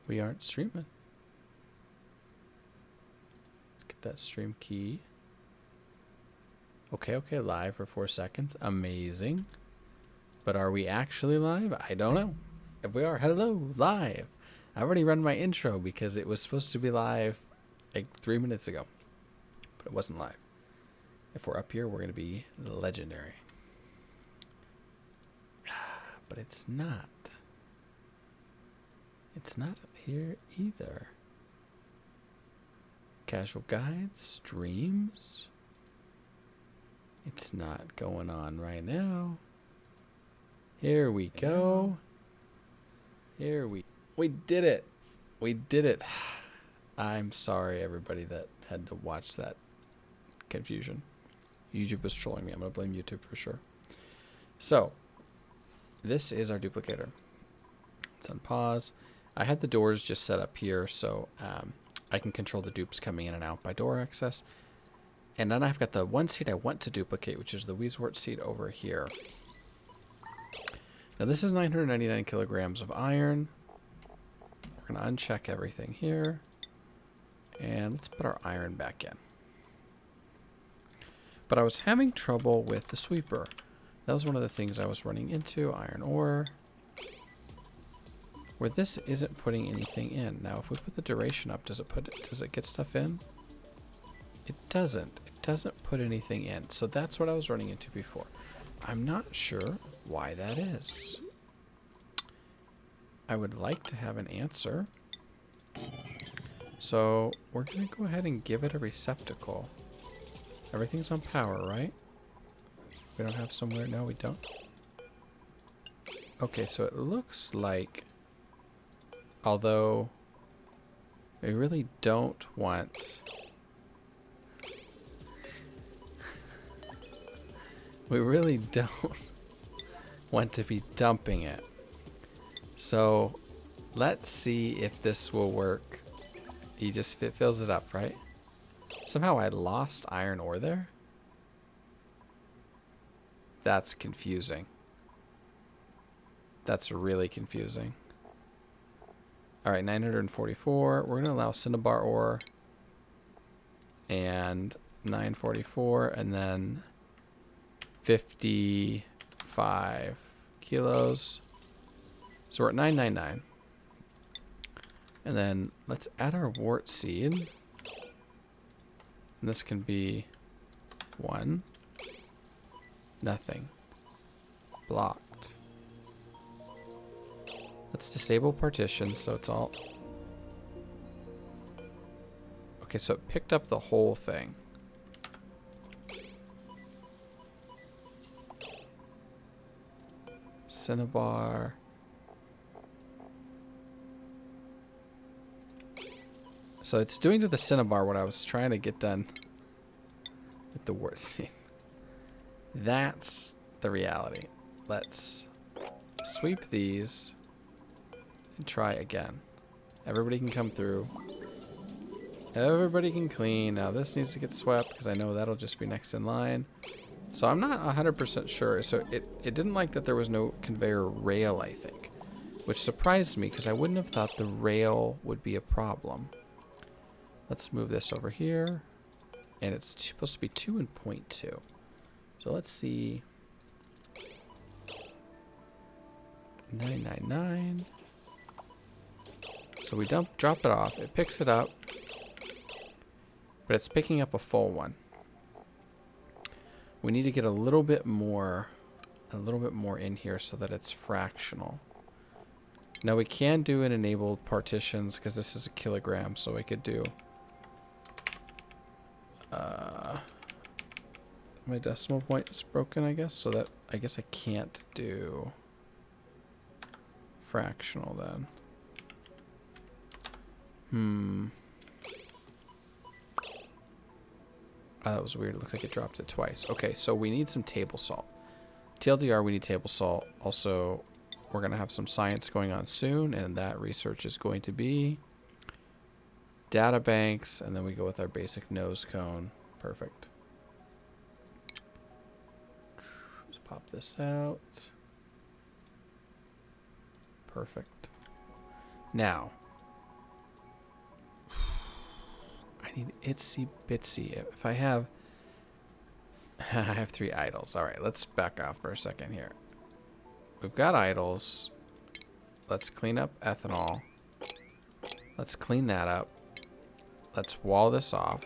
We aren't streaming. Let's get that stream key. Okay, live for 4 seconds. Amazing. But are we actually live? I don't know. If we are, hello, live. I already run my intro because it was supposed to be live like 3 minutes ago. But it wasn't live. If we're up here, we're going to be legendary. But it's not. It's not here either. Casual guides, streams. It's not going on right now. Here we go. We did it. We did it. I'm sorry, everybody that had to watch that confusion. YouTube was trolling me. I'm going to blame YouTube for sure. So, this is our duplicator. Let's unpause. I had the doors just set up here so I can control the dupes coming in and out by door access. And then I've got the one seed I want to duplicate, which is the Wheezewort seed over here. Now this is 999 kilograms of iron. We're going to uncheck everything here. And let's put our iron back in. But I was having trouble with the sweeper. That was one of the things I was running into, iron ore. Where this isn't putting anything in. Now if we put the duration up, does it get stuff in? It doesn't. It doesn't put anything in. So that's what I was running into before. I'm not sure why that is. I would like to have an answer. So we're going to go ahead and give it a receptacle. Everything's on power, right? We don't have somewhere. No, we don't. Okay, so it looks like, although we really don't want... We really don't want to be dumping it. So let's see if this will work. It fills it up, right? Somehow I lost iron ore there. That's confusing. That's really confusing. All right, 944. We're going to allow cinnabar ore and 944 and then 55 kilos. So we're at 999. And then let's add our wart seed. And this can be 1. Nothing. Blocked. Let's disable partition so it's all... Okay, so it picked up the whole thing. Cinnabar. So it's doing to the cinnabar what I was trying to get done with the wart seed. That's the reality. Let's sweep these and try again. Everybody can come through. Everybody can clean. Now this needs to get swept because I know that'll just be next in line. So I'm not 100% sure. So it didn't like that there was no conveyor rail, I think. Which surprised me because I wouldn't have thought the rail would be a problem. Let's move this over here. And it's supposed to be 2 and 0.2. So let's see. 999. So we drop it off. It picks it up. But it's picking up a full one. We need to get a little bit more in here so that it's fractional. Now we can do an enabled partitions because this is a kilogram, so we could do my decimal point is broken, I guess, so that I guess I can't do fractional then. Oh, that was weird. It looks like it dropped it twice. Okay, so we need some table salt. TLDR, we need table salt. Also, we're going to have some science going on soon, and that research is going to be data banks, and then we go with our basic nose cone. Perfect. Let's pop this out. Perfect. Now, need itsy bitsy. If I have... I have 3 idols. All right, let's back off for a second here. We've got idols. Let's clean up ethanol. Let's clean that up. Let's wall this off.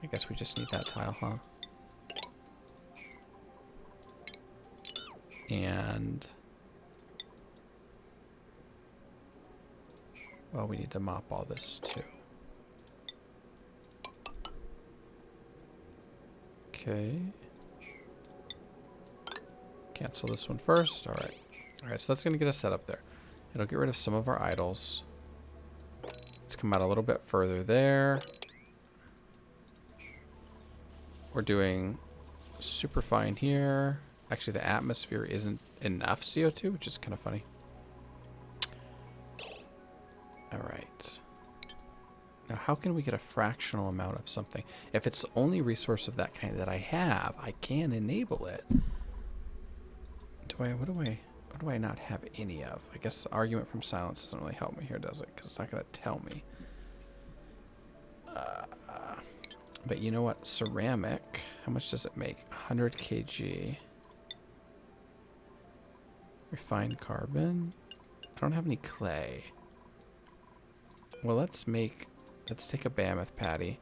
I guess we just need that tile, huh? And... well, we need to mop all this too. Okay. Cancel this one first. All right. All right, so that's going to get us set up there. It'll get rid of some of our idols. Let's come out a little bit further there. We're doing super fine here. Actually, the atmosphere isn't enough CO2, which is kind of funny. All right. Now, how can we get a fractional amount of something? If it's the only resource of that kind that I have, I can enable it. What do I not have any of? I guess the argument from silence doesn't really help me here, does it? Because it's not going to tell me. But you know what? Ceramic. How much does it make? 100 kg. Refined carbon. I don't have any clay. Well, let's take a Mammoth patty.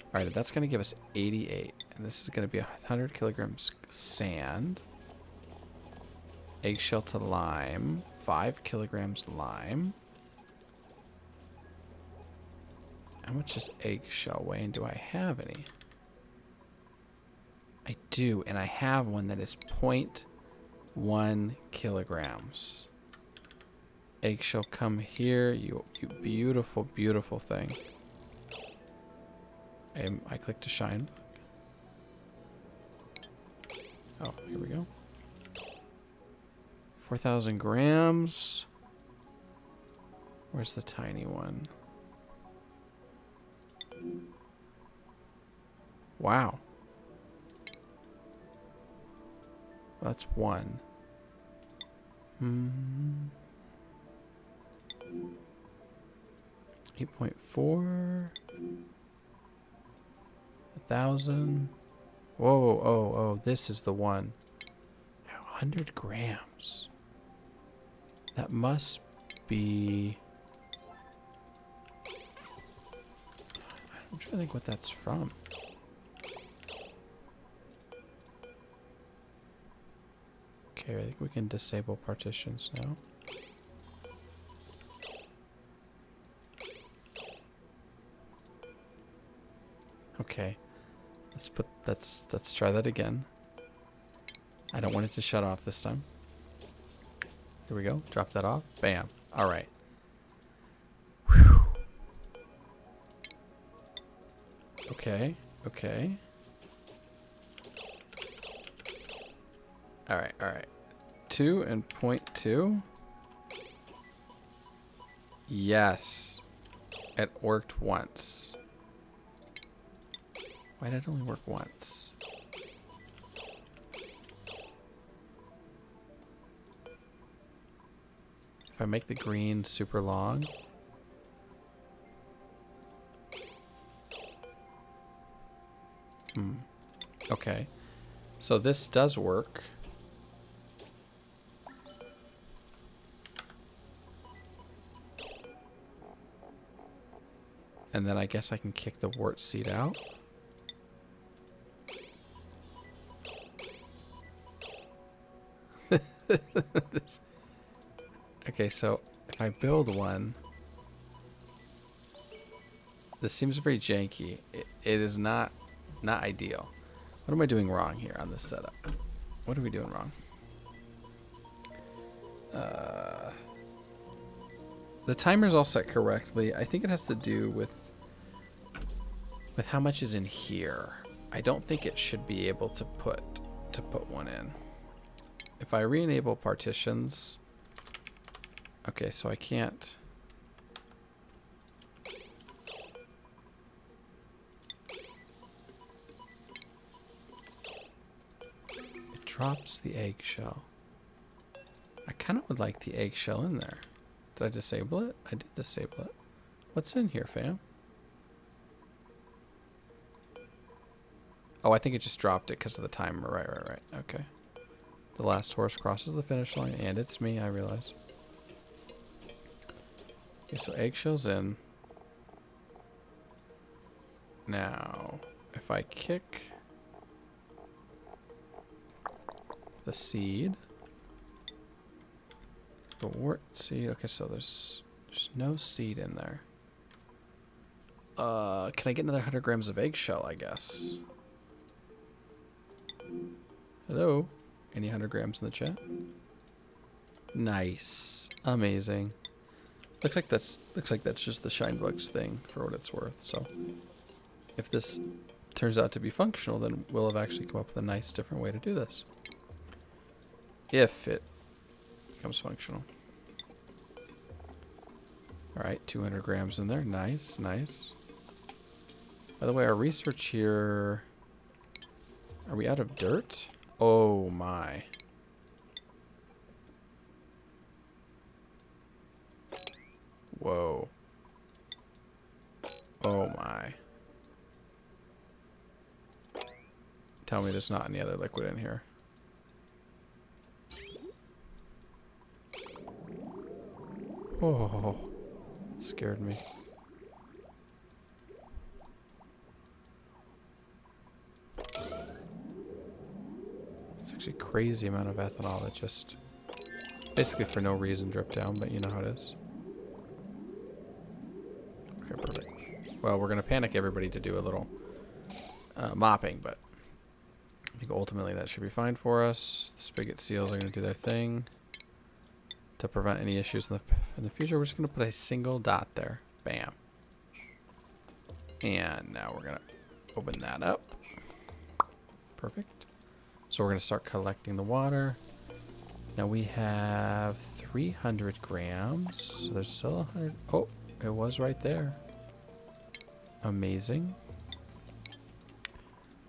All right, that's going to give us 88. And this is going to be 100 kilograms sand. Eggshell to lime. 5 kilograms lime. How much does eggshell weigh, and do I have any? I do, and I have one that is 0.1 kilograms. Eggshell, come here, you beautiful, beautiful thing. I clicked to shine. Oh, here we go. 4,000 grams. Where's the tiny one? Wow. That's 1. 8.4. 1,000. Whoa, oh, this is the one. 100 grams. That must be... I'm trying to think what that's from. Okay, I think we can disable partitions now. Okay. Let's try that again. I don't want it to shut off this time. Here we go. Drop that off. Bam. All right. Whew. Okay. Okay. All right. All right. 2 and 0.2. Yes. It worked once. Why did it only work once? If I make the green super long. Okay. So this does work. And then I guess I can kick the wart seed out. Okay, so if I build one, this seems very janky. It is not ideal. What am I doing wrong here on this setup? What are we doing wrong? The timer's all set correctly. I think it has to do with how much is in here. I don't think it should be able to put one in. If I re-enable partitions, okay, so I can't. It drops the eggshell. I kind of would like the eggshell in there. Did I disable it? I did disable it. What's in here, fam? Oh, I think it just dropped it because of the timer. Right. Okay. The last horse crosses the finish line, and it's me, I realize. Okay, so eggshells in. Now, if I kick the seed, the wart seed. Okay, so there's no seed in there. Can I get another 100 grams of eggshell, I guess? Hello? Any 100 grams in the chat? Nice. Amazing. Looks like that's just the Shinebugs thing for what it's worth. So if this turns out to be functional, then we'll have actually come up with a nice different way to do this. If it becomes functional. Alright, 200 grams in there. Nice, nice. By the way, our research here... Are we out of dirt? Oh my. Whoa. Oh my. Tell me there's not any other liquid in here. Oh, it scared me. It's actually a crazy amount of ethanol that just basically for no reason dripped down, but you know how it is. Okay, perfect. Well, we're going to panic everybody to do a little mopping, but I think ultimately that should be fine for us. The spigot seals are going to do their thing. To prevent any issues in the future, we're just going to put a single dot there. Bam. And now we're going to open that up. Perfect. So we're going to start collecting the water. Now we have 300 grams. So there's still 100. Oh, it was right there. Amazing.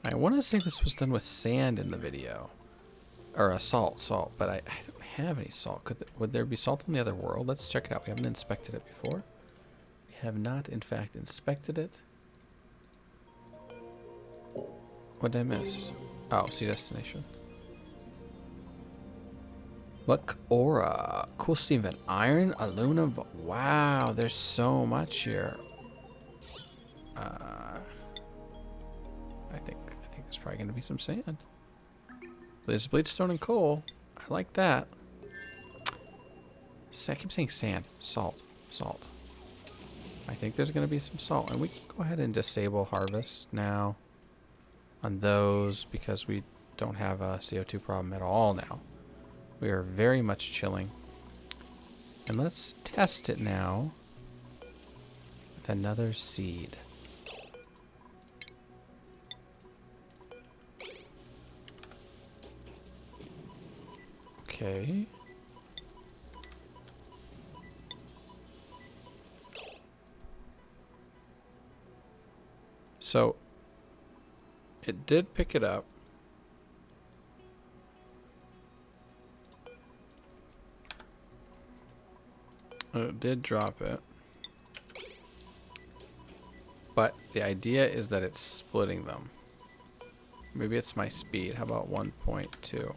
I want to say this was done with sand in the video. Or a salt, but I don't have any salt. Would there be salt in the other world? Let's check it out. We haven't inspected it before. We have not, in fact, inspected it. What did I miss? Oh, see destination. Look, aura. Cool steam vent. Iron, aluminum. Wow, there's so much here. I think there's probably going to be some sand. There's bleachstone and coal. I like that. I keep saying sand. Salt. I think there's going to be some salt. And we can go ahead and disable harvest now on those because we don't have a CO2 problem at all now. We are very much chilling. And let's test it now with another seed. Okay. So it did pick it up. It did drop it. But the idea is that it's splitting them. Maybe it's my speed. How about 1.2?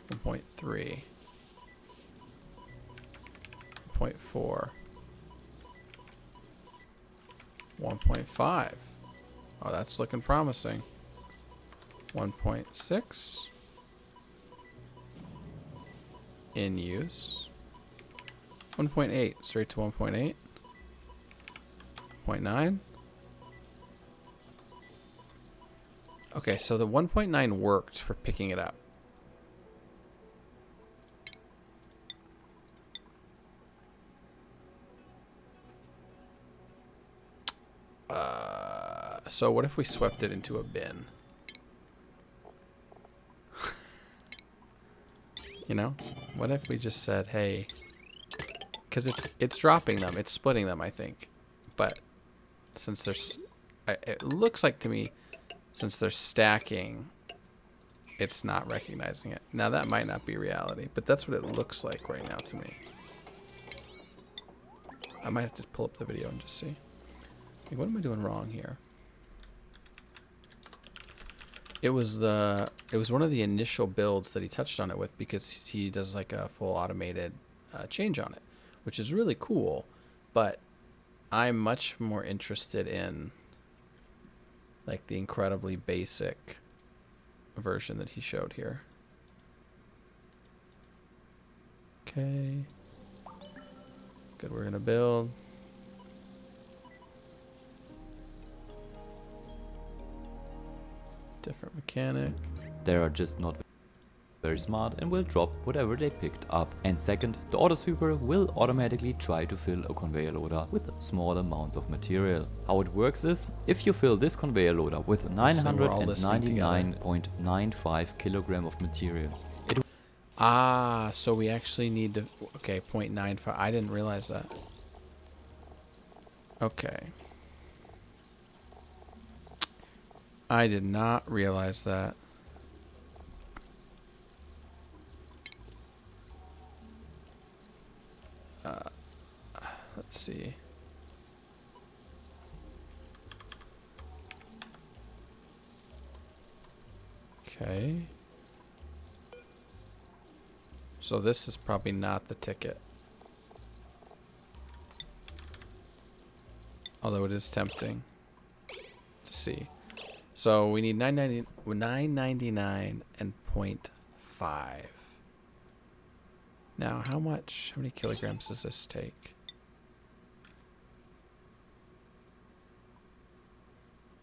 1.3. 1.4. 1.5. Oh, that's looking promising. 1.6. In use. 1.8. Straight to 1.8. 0.9. Okay, so the 1.9 worked for picking it up. So what if we swept it into a bin? You know? What if we just said, hey, because it's dropping them, it's splitting them, I think. But since there's, it looks like to me, since they're stacking, it's not recognizing it. Now that might not be reality, but that's what it looks like right now to me. I might have to pull up the video and just see. Like, what am I doing wrong here? It was one of the initial builds that he touched on it with, because he does like a full automated change on it, which is really cool. But I'm much more interested in like the incredibly basic version that he showed here. Okay. Good, we're gonna build. Different mechanic. They are just not very smart and will drop whatever they picked up. And second, the auto sweeper will automatically try to fill a conveyor loader with small amounts of material. How it works is, if you fill this conveyor loader with 999.95 kilogram of material, So we actually need to, okay, 0.95. I didn't realize that. Okay. I did not realize that. Let's see. Okay. So this is probably not the ticket. Although it is tempting to see. So we need 999 and 0.5. Now, how many kilograms does this take?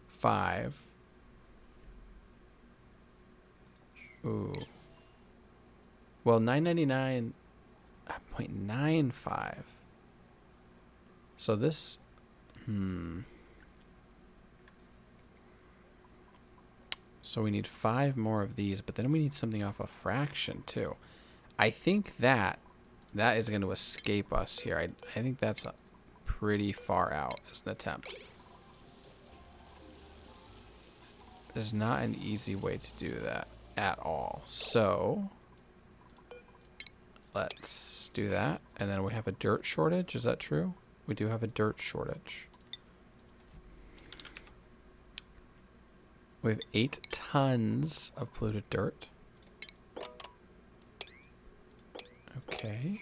5. Ooh. Well, 999.95. So this, So we need 5 more of these, but then we need something off a fraction too. I think that is going to escape us here. I think that's pretty far out as an attempt. There's not an easy way to do that at all. So let's do that. And then we have a dirt shortage. Is that true? We do have a dirt shortage. We have 8 tons of polluted dirt. Okay.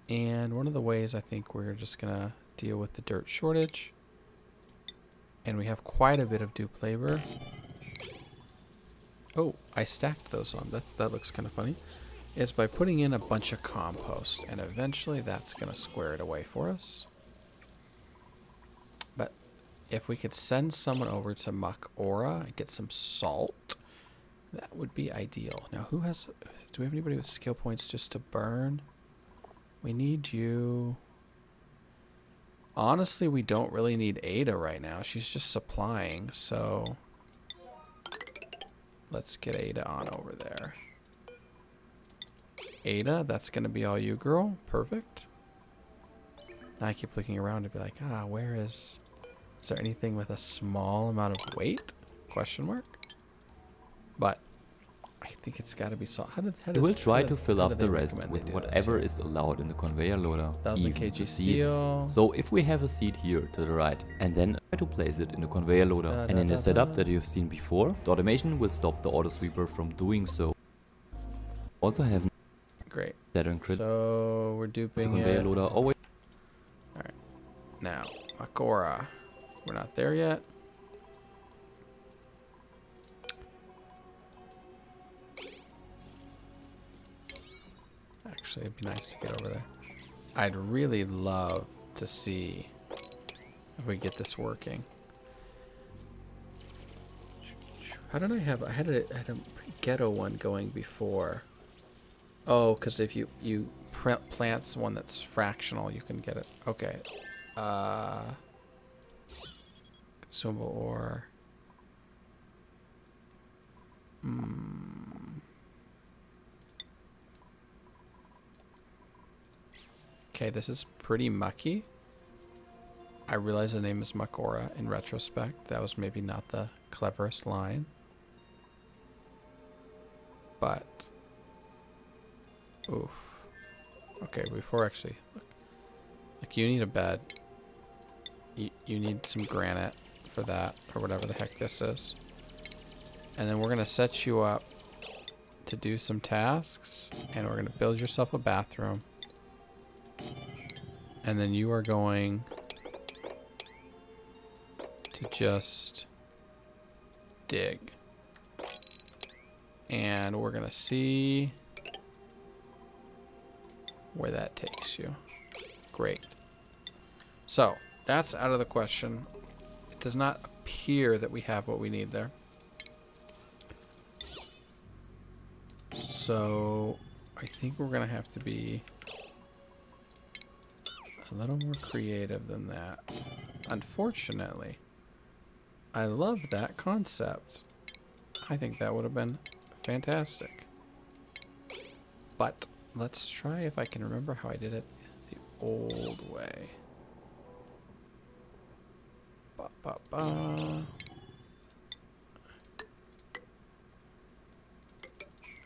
And one of the ways I think we're just going to deal with the dirt shortage, and we have quite a bit of dupe labor. Oh, I stacked those on. That looks kind of funny. Is by putting in a bunch of compost, and eventually that's going to square it away for us. But if we could send someone over to Mak'ora and get some salt, that would be ideal. Now, do we have anybody with skill points just to burn? We need you. Honestly, we don't really need Ada right now. She's just supplying, so let's get Ada on over there. Ada, that's going to be all you, girl. Perfect. Now I keep looking around to be like, where is there anything with a small amount of weight? Question mark. But I think it's got to be salt. You will try to fill up the rest with whatever is allowed in the conveyor loader, 1000 even kg the seed. steel. So if we have a seed here to the right, and then try to place it in the conveyor loader, and in the setup that you've seen before, the automation will stop the auto sweeper from doing so. Also have Great. Saturn crit. So we're duping The conveyor it. loader always. All right. Now, Mak'ora. We're not there yet. Actually, it'd be nice to get over there. I'd really love to see if we get this working. How did I had a pretty ghetto one going before. Oh, because if you plant one that's fractional, you can get it. Okay. Consumable ore. Okay, this is pretty mucky. I realize the name is Mak'ora in retrospect. That was maybe not the cleverest line. But oof. Okay, before actually, look, you need a bed. you need some granite for that, or whatever the heck this is. And then we're going to set you up to do some tasks, and we're going to build yourself a bathroom. And then you are going to just dig. And we're going to see where that takes you. Great. So, that's out of the question. It does not appear that we have what we need there. So, I think we're going to have to be a little more creative than that. Unfortunately, I love that concept. I think that would have been fantastic. But let's try if I can remember how I did it the old way. Ba, ba, ba.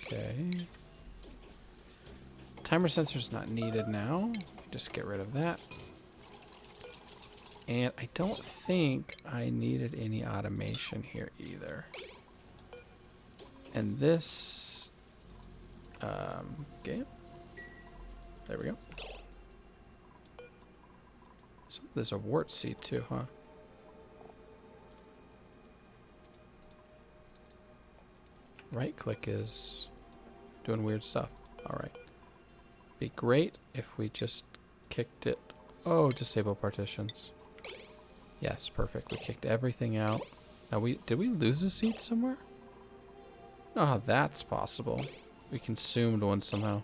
Okay. Timer sensor's not needed now. Just get rid of that. And I don't think I needed any automation here either. And this game. There we go. So there's a wart seed too, huh? Right click is doing weird stuff. Alright. Be great if we just kicked it. Oh, disable partitions. Yes, perfect. We kicked everything out. Now did we lose a seed somewhere? Oh, that's possible. We consumed one somehow.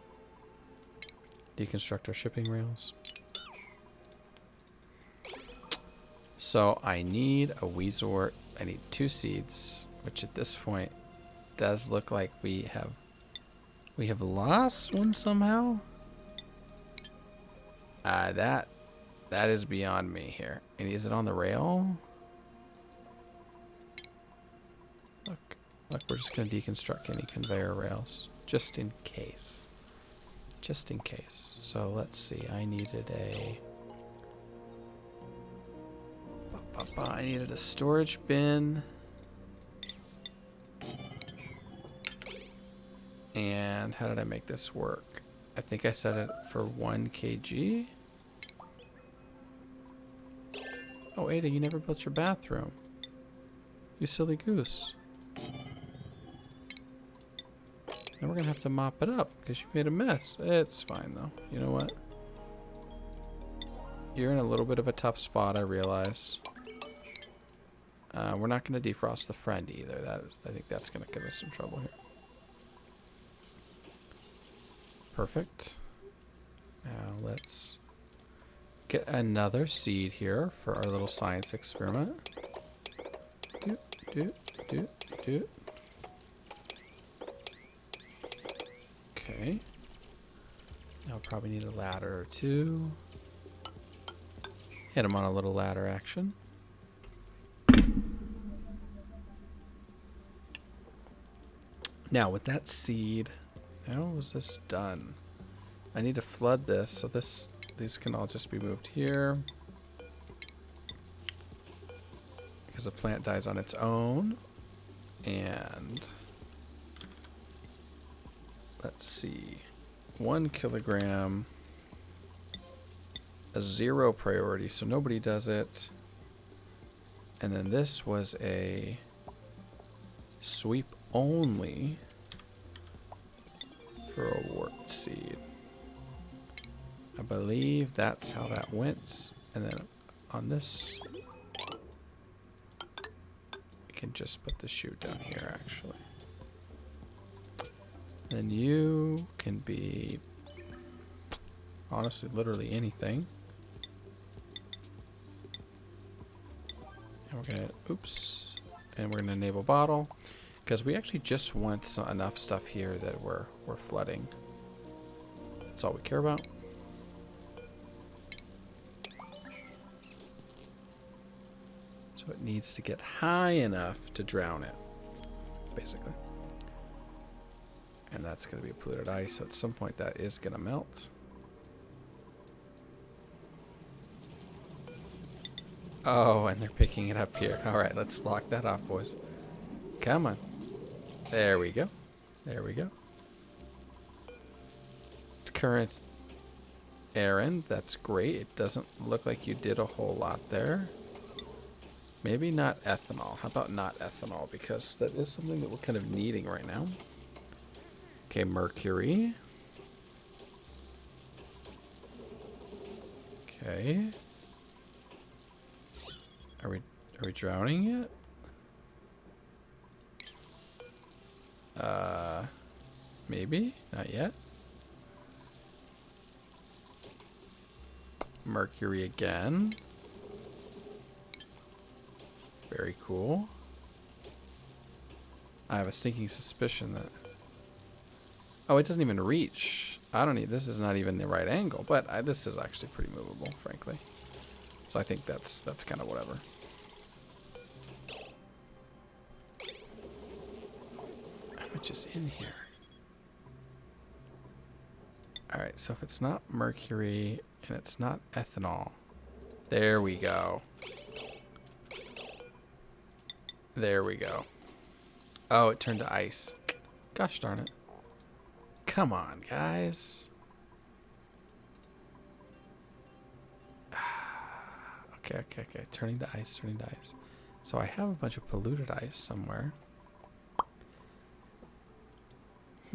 Deconstruct our shipping rails. So I need a Weezort. I need 2 seeds, which at this point does look like we have lost one somehow. That is beyond me here. And is it on the rail? Look, we're just gonna deconstruct any conveyor rails just in case. Just in case. So let's see. I needed a storage bin. And how did I make this work? I think I set it for 1 kg. Oh, Ada, you never built your bathroom. You silly goose. Now we're gonna have to mop it up because you made a mess. It's fine though. You know what? You're in a little bit of a tough spot, I realize. We're not gonna defrost the friend either. I think that's gonna give us some trouble here. Perfect. Now let's get another seed here for our little science experiment. Do. Okay. Now we'll probably need a ladder or 2. Hit him on a little ladder action. Now with that seed, how was this done? I need to flood this, so these can all just be moved here. Because the plant dies on its own. And let's see. 1 kilogram. A 0 priority, so nobody does it. And then this was a sweep only for a wart seed. I believe that's how that went. And then on this, we can just put the chute down here actually. Then you can be honestly literally anything. And we're gonna, and we're gonna enable bottle because we actually just want enough stuff here that we're flooding. That's all we care about. So it needs to get high enough to drown it, basically. And that's going to be polluted ice, so at some point that is going to melt. Oh, and they're picking it up here. All right, let's block that off, boys. Come on. There we go. There we go. Current errand. That's great. It doesn't look like you did a whole lot there. Maybe not ethanol. How about not ethanol? Because that is something that we're kind of needing right now. Okay, mercury. Okay. Are we drowning yet? Maybe? Not yet. Mercury again. Very cool. I have a sneaking suspicion that... Oh, it doesn't even reach. I don't need... This is not even the right angle, but this is actually pretty movable, frankly. So I think that's kind of whatever. How much is in here? Alright, so if it's not mercury and it's not ethanol. There we go. There we go. Oh, it turned to ice. Gosh darn it. Come on, guys. Okay. Turning to ice, turning to ice. So I have a bunch of polluted ice somewhere.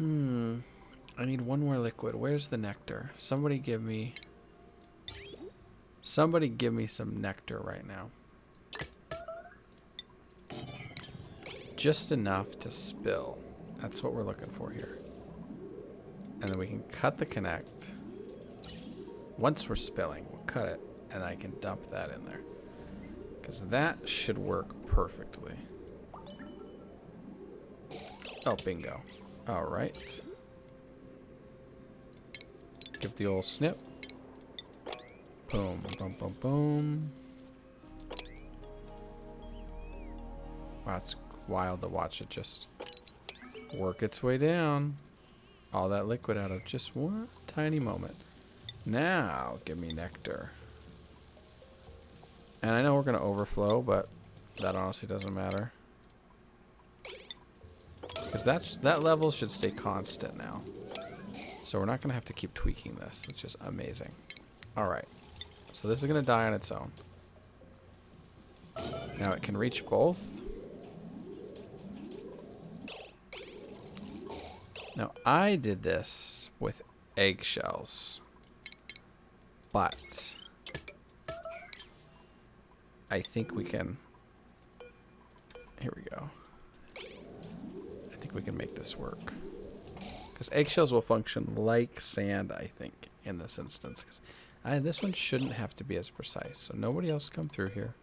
I need one more liquid. Where's the nectar? Somebody give me some nectar right now. Just enough to spill. That's what we're looking for here. And then we can cut the connect. Once we're spilling, we'll cut it, and I can dump that in there. Because that should work perfectly. Oh, bingo. All right. Give the old snip. Boom, boom, boom, boom. Wow, it's wild to watch it just work its way down. All that liquid out of just one tiny moment. Now, give me nectar. And I know we're going to overflow, but that honestly doesn't matter. Because that level should stay constant now. So we're not going to have to keep tweaking this, which is amazing. Alright. So this is going to die on its own. Now it can reach both. Now I did this with eggshells. But I think we can... Here we go. I think we can make this work. Because eggshells will function like sand, I think, in this instance. Because this one shouldn't have to be as precise. So nobody else come through here.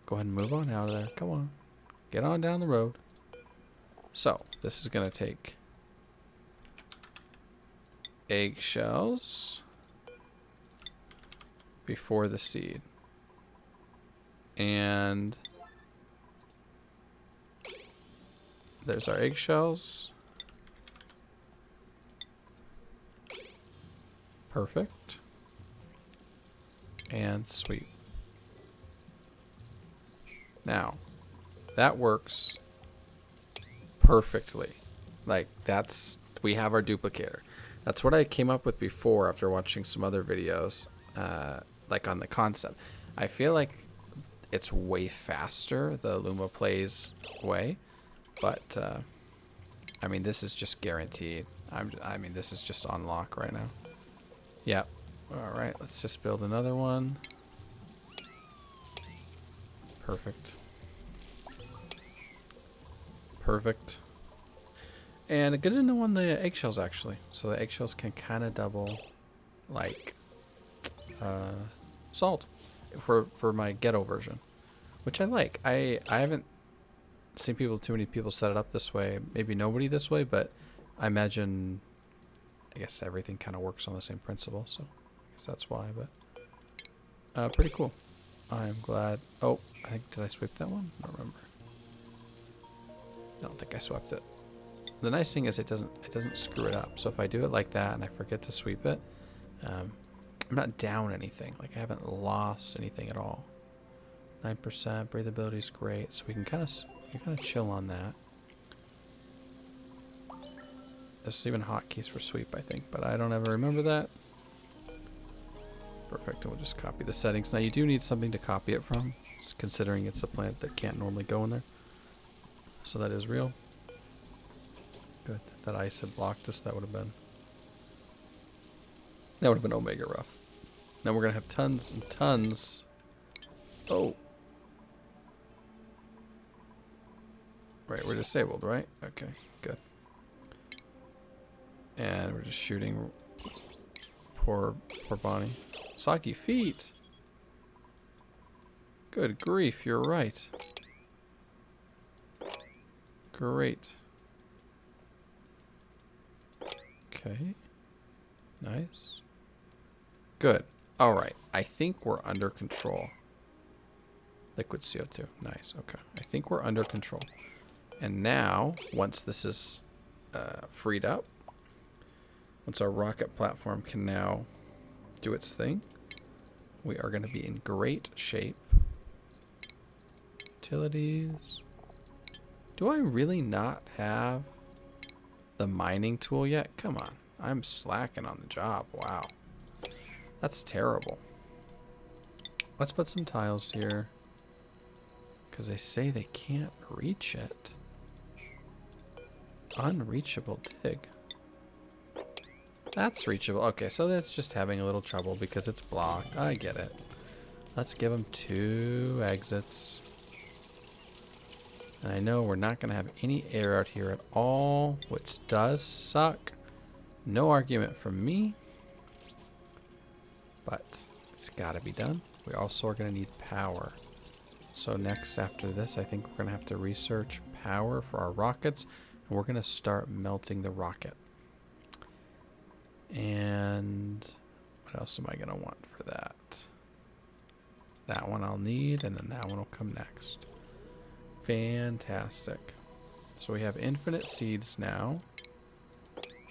Go ahead and move on out of there. Come on. Get on down the road. So, this is going to take eggshells before the seed. And there's our eggshells. Perfect. And sweet. Now, that works perfectly. Like, we have our duplicator. That's what I came up with before after watching some other videos, like on the concept. I feel like it's way faster, the Luma Plays way, but, I mean, this is just guaranteed. I mean, this is just on lock right now. Yep. All right, let's just build another one. Perfect. Perfect. And good to know on the eggshells, actually. So the eggshells can kind of double, like, salt for my ghetto version, which I like. I haven't seen too many people set it up this way. Maybe nobody this way, but I imagine, I guess everything kind of works on the same principle. So I guess that's why, but pretty cool. I'm glad. Oh, did I sweep that one? I don't remember. I don't think I swept it. The nice thing is it doesn't screw it up. So if I do it like that and I forget to sweep it, I'm not down anything. Like I haven't lost anything at all. 9%. Breathability is great, so we can kind of chill on that. There's even hotkeys for sweep, I think, but I don't ever remember that. Perfect, and we'll just copy the settings. Now you do need something to copy it from, considering it's a plant that can't normally go in there. So that is real. Good. If that ice had blocked us, that would have been Omega rough. Now we're gonna have tons and tons. Oh. Right, we're disabled, right? Okay, good. And we're just shooting poor Bonnie. Saki feet. Good grief, you're right. Great. Okay. Nice. Good. Alright. I think we're under control. Liquid CO2. Nice. Okay. I think we're under control. And now, once this is freed up, once our rocket platform can now do its thing, we are going to be in great shape. Utilities. Do I really not have the mining tool yet? Come on. I'm slacking on the job. Wow. That's terrible. Let's put some tiles here, because they say they can't reach it. Unreachable dig. That's reachable. Okay, so that's just having a little trouble because it's blocked. I get it. Let's give them 2 exits. And I know we're not going to have any air out here at all, which does suck. No argument from me. But it's got to be done. We also are going to need power. So next after this, I think we're going to have to research power for our rockets. And we're going to start melting the rocket. And what else am I going to want for that? That one I'll need, and then that one will come next. Fantastic. So we have infinite seeds now.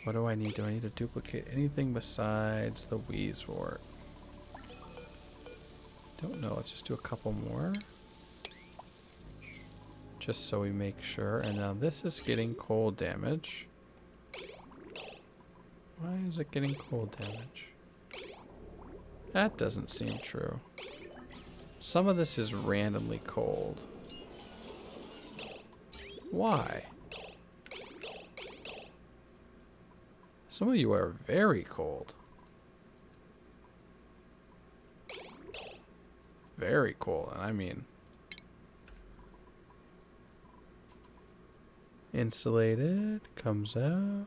What do I need? Do I need to duplicate anything besides the Wheezewort? Don't know. Let's just do a couple more. Just so we make sure. And now this is getting cold damage. Why is it getting cold damage? That doesn't seem true. Some of this is randomly cold. Why? Some of you are very cold. Very cold, and I mean insulated comes out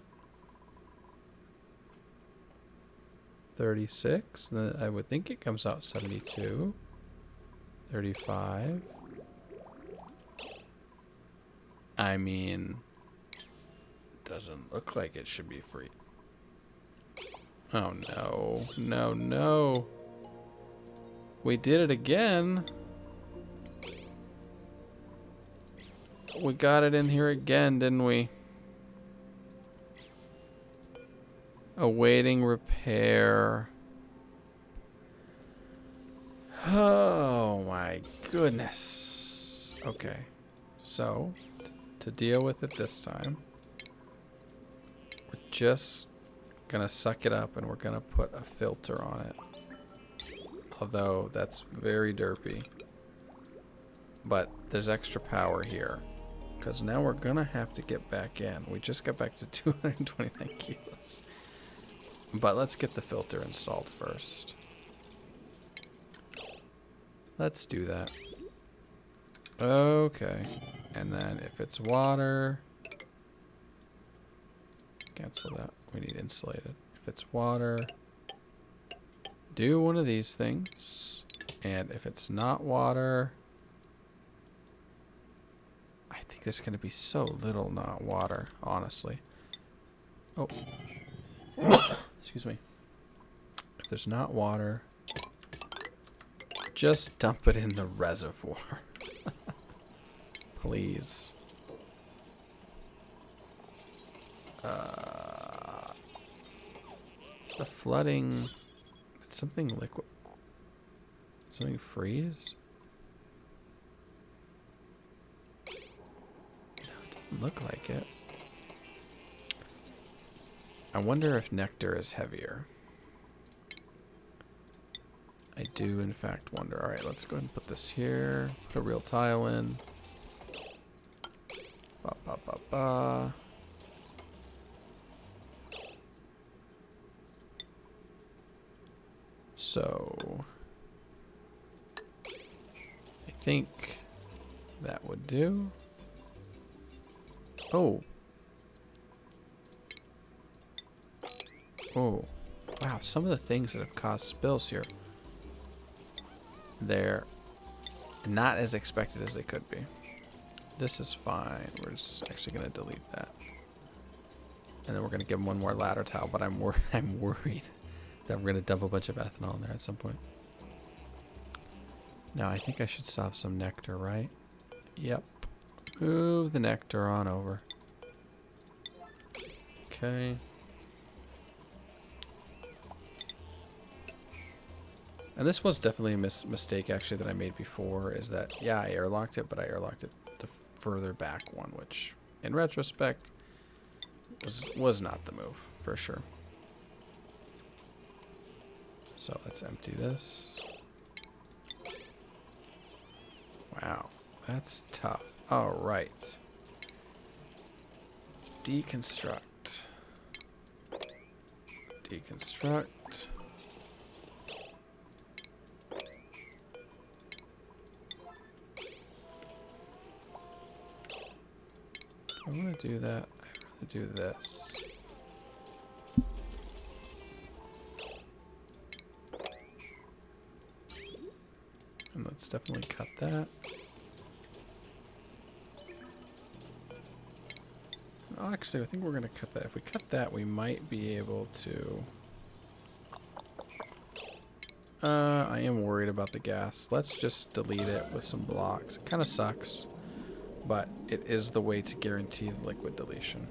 36. Then I would think it comes out 72. 35. I mean, doesn't look like it should be free. Oh no, no, no. We did it again. We got it in here again, didn't we? Awaiting repair. Oh my goodness. Okay, so to deal with it this time, we're just gonna suck it up and we're gonna put a filter on it. Although that's very derpy. But there's extra power here, because now we're gonna have to get back in. We just got back to 229 kilos. But let's get the filter installed first. Let's do that. Okay. And then if it's water, cancel that. We need insulated. If it's water, do one of these things. And if it's not water, I think there's going to be so little not water, honestly. Oh. Excuse me. If there's not water, just dump it in the reservoir. Please. The flooding. Did something liquid? Something freeze? Doesn't look like it. I wonder if nectar is heavier. I do, in fact, wonder. All right, let's go ahead and put this here. Put a real tile in. Ba, ba, ba, ba. So, I think that would do. Oh. Oh. Wow, some of the things that have caused spills here, they're not as expected as they could be. This is fine. We're just actually going to delete that. And then we're going to give them one more ladder tile, but I'm worried that we're going to dump a bunch of ethanol in there at some point. Now, I think I should solve some nectar, right? Yep. Move the nectar on over. Okay. And this was definitely a mistake, actually, that I made before, is that, yeah, I airlocked it, but I airlocked it the further back one, which, in retrospect, was not the move, for sure. So let's empty this. Wow, that's tough. All right. Deconstruct. Deconstruct. I want to do that. I'd rather do this. And let's definitely cut that. Oh, actually, I think we're going to cut that. If we cut that, we might be able to... I am worried about the gas. Let's just delete it with some blocks. It kind of sucks, but it is the way to guarantee the liquid deletion.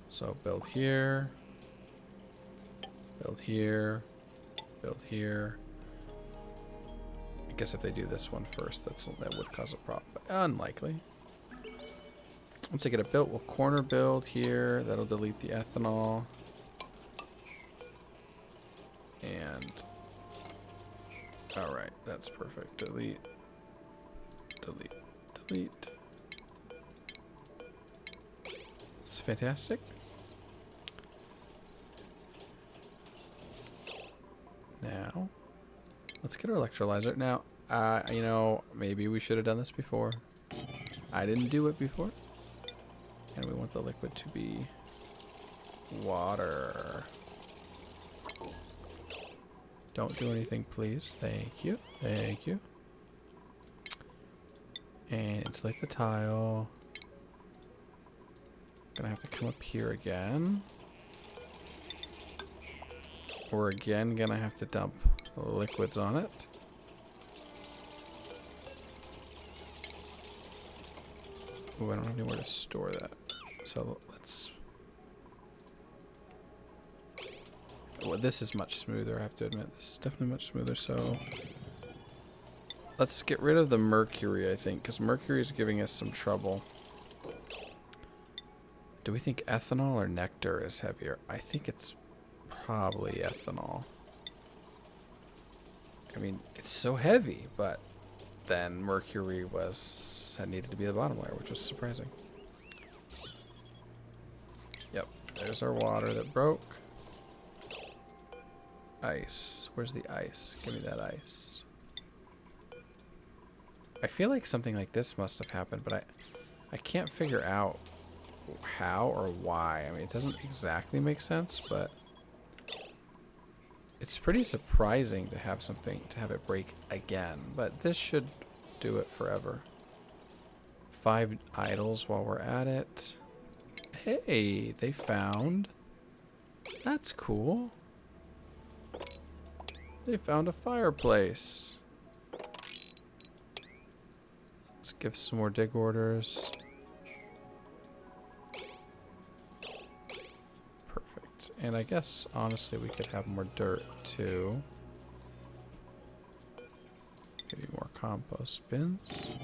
So build here, build here, build here. I guess if they do this one first, that would cause a problem, but unlikely. Once I get it built, we'll corner build here. That'll delete the ethanol. And, all right, that's perfect. Delete, delete, delete. It's fantastic. Now, let's get our electrolyzer. Now, you know, maybe we should have done this before. I didn't do it before. And we want the liquid to be water. Don't do anything, please. Thank you. Thank you. And insulate the tile. Gonna have to come up here again. We're again gonna have to dump liquids on it. Ooh, I don't have anywhere to store that. So let's... Well, this is much smoother, I have to admit. This is definitely much smoother, so... Let's get rid of the mercury, I think, because mercury is giving us some trouble. Do we think ethanol or nectar is heavier? I think it's probably ethanol. I mean, it's so heavy, but then mercury had needed to be the bottom layer, which was surprising. Yep, there's our water that broke. Ice. Where's the ice? Give me that ice. I feel like something like this must have happened, but I can't figure out how or why. I mean, it doesn't exactly make sense, but it's pretty surprising to have it break again. But this should do it forever. 5 idols while we're at it. Hey, they found... That's cool. They found a fireplace. Let's give some more dig orders. Perfect. And I guess, honestly, we could have more dirt, too. Maybe more compost bins.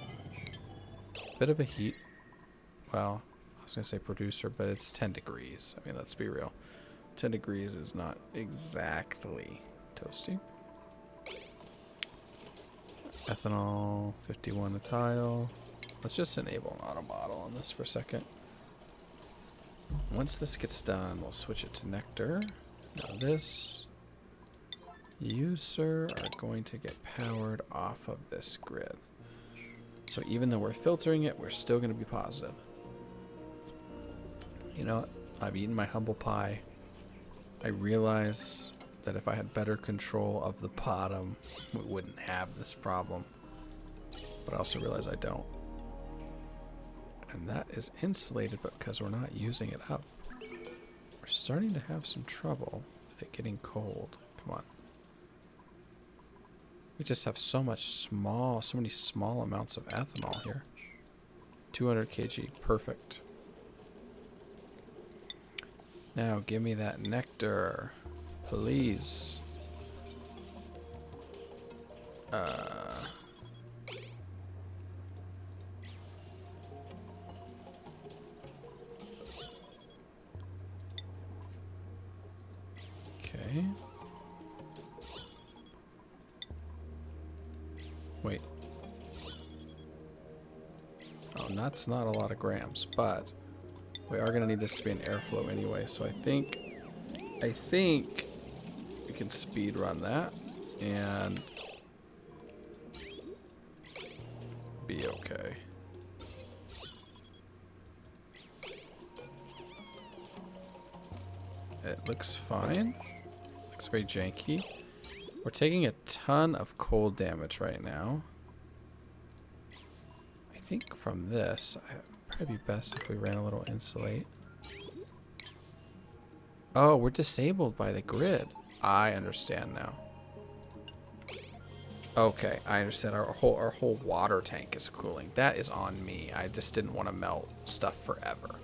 bit of a heat. Well, I was going to say producer, but it's 10 degrees. I mean, let's be real. 10 degrees is not exactly toasty. Ethanol, 51 a tile. Let's just enable an auto bottle on this for a second. Once this gets done, we'll switch it to nectar. Now this, you, sir, are going to get powered off of this grid. So even though we're filtering it, we're still going to be positive. You know what? I've eaten my humble pie. I realize that if I had better control of the bottom, we wouldn't have this problem. But I also realize I don't. And that is insulated, but because we're not using it up. We're starting to have some trouble with it getting cold. Come on. We just have so many small amounts of ethanol here. 200 kg, perfect. Now give me that nectar, please. Okay. Wait. Oh, that's not a lot of grams, but we are going to need this to be an airflow anyway, so I think we can speed run that and be okay. It looks fine. Looks very janky. We're taking a ton of cold damage right now. I think from this, it'd probably be best if we ran a little insulate. Oh, we're disabled by the grid. I understand now. Okay, I understand. Our whole water tank is cooling. That is on me. I just didn't want to melt stuff forever.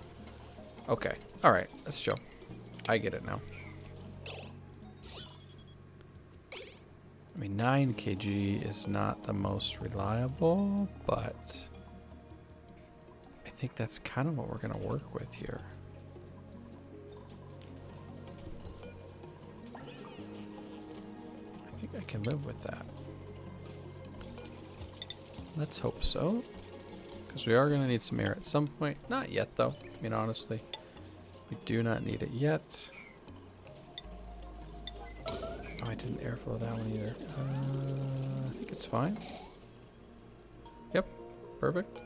Okay, all right, let's chill. I get it now. I mean, 9 kg is not the most reliable, but I think that's kind of what we're going to work with here. I think I can live with that. Let's hope so, because we are going to need some air at some point. Not yet, though. I mean, honestly, we do not need it yet. Oh, I didn't airflow that one either. I think it's fine. Yep, perfect.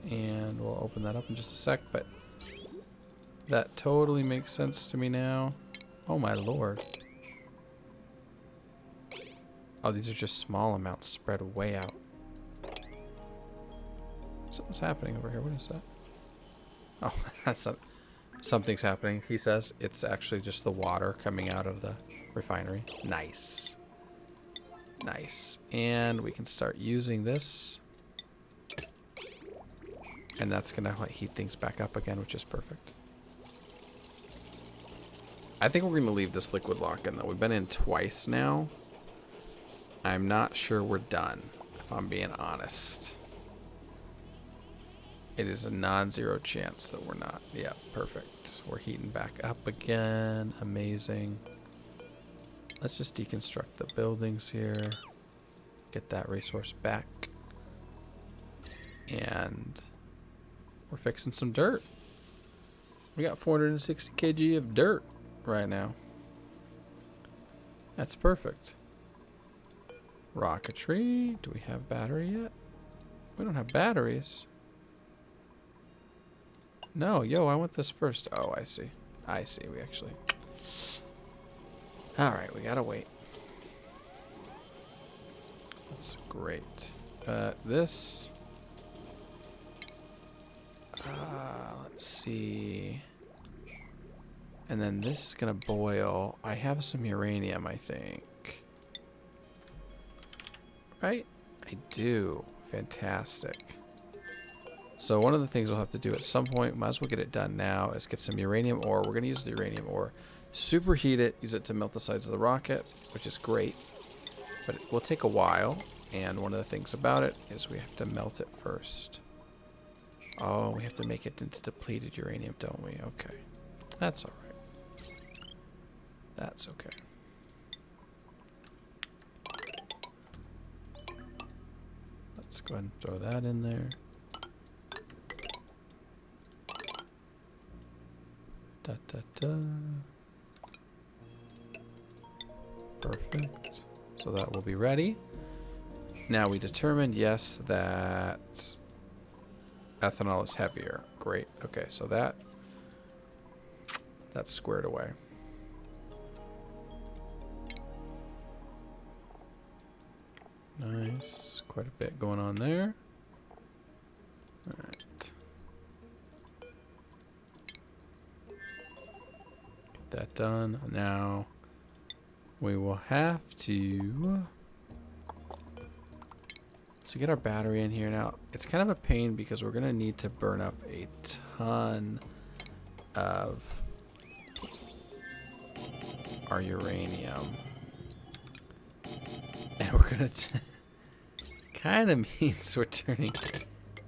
And we'll open that up in just a sec, but that totally makes sense to me now. Oh my lord. Oh, these are just small amounts spread way out. Something's happening over here. What is that? Oh, that's not... Something's happening, he says. It's actually just the water coming out of the refinery. Nice. Nice. And we can start using this. And that's going to heat things back up again, which is perfect. I think we're going to leave this liquid lock in, though. We've been in twice now. I'm not sure we're done, if I'm being honest. It is a non-zero chance that we're not. Yeah, perfect. We're heating back up again. Amazing. Let's just deconstruct the buildings here. Get that resource back. And we're fixing some dirt. We got 460 kg of dirt right now. That's perfect. Rocketry. Do we have battery yet? We don't have batteries. No, yo, I want this first. Oh, I see. I see. We actually... Alright, we gotta wait. That's great. This... let's see... And then this is gonna boil. I have some uranium, I think. Right? I do. Fantastic. So one of the things we'll have to do at some point, might as well get it done now, is get some uranium ore. We're going to use the uranium ore, superheat it, use it to melt the sides of the rocket, which is great. But it will take a while. And one of the things about it is we have to melt it first. Oh, we have to make it into depleted uranium, don't we? Okay. That's all right. That's okay. Let's go ahead and throw that in there. Da, da, da. Perfect. So that will be ready. Now we determined, yes, that ethanol is heavier. Great. Okay, so that's squared away. Nice. Quite a bit going on there. All right. Get that done. Now we will have to get our battery in here. Now it's kind of a pain because we're gonna need to burn up a ton of our uranium, and we're gonna kind of means we're turning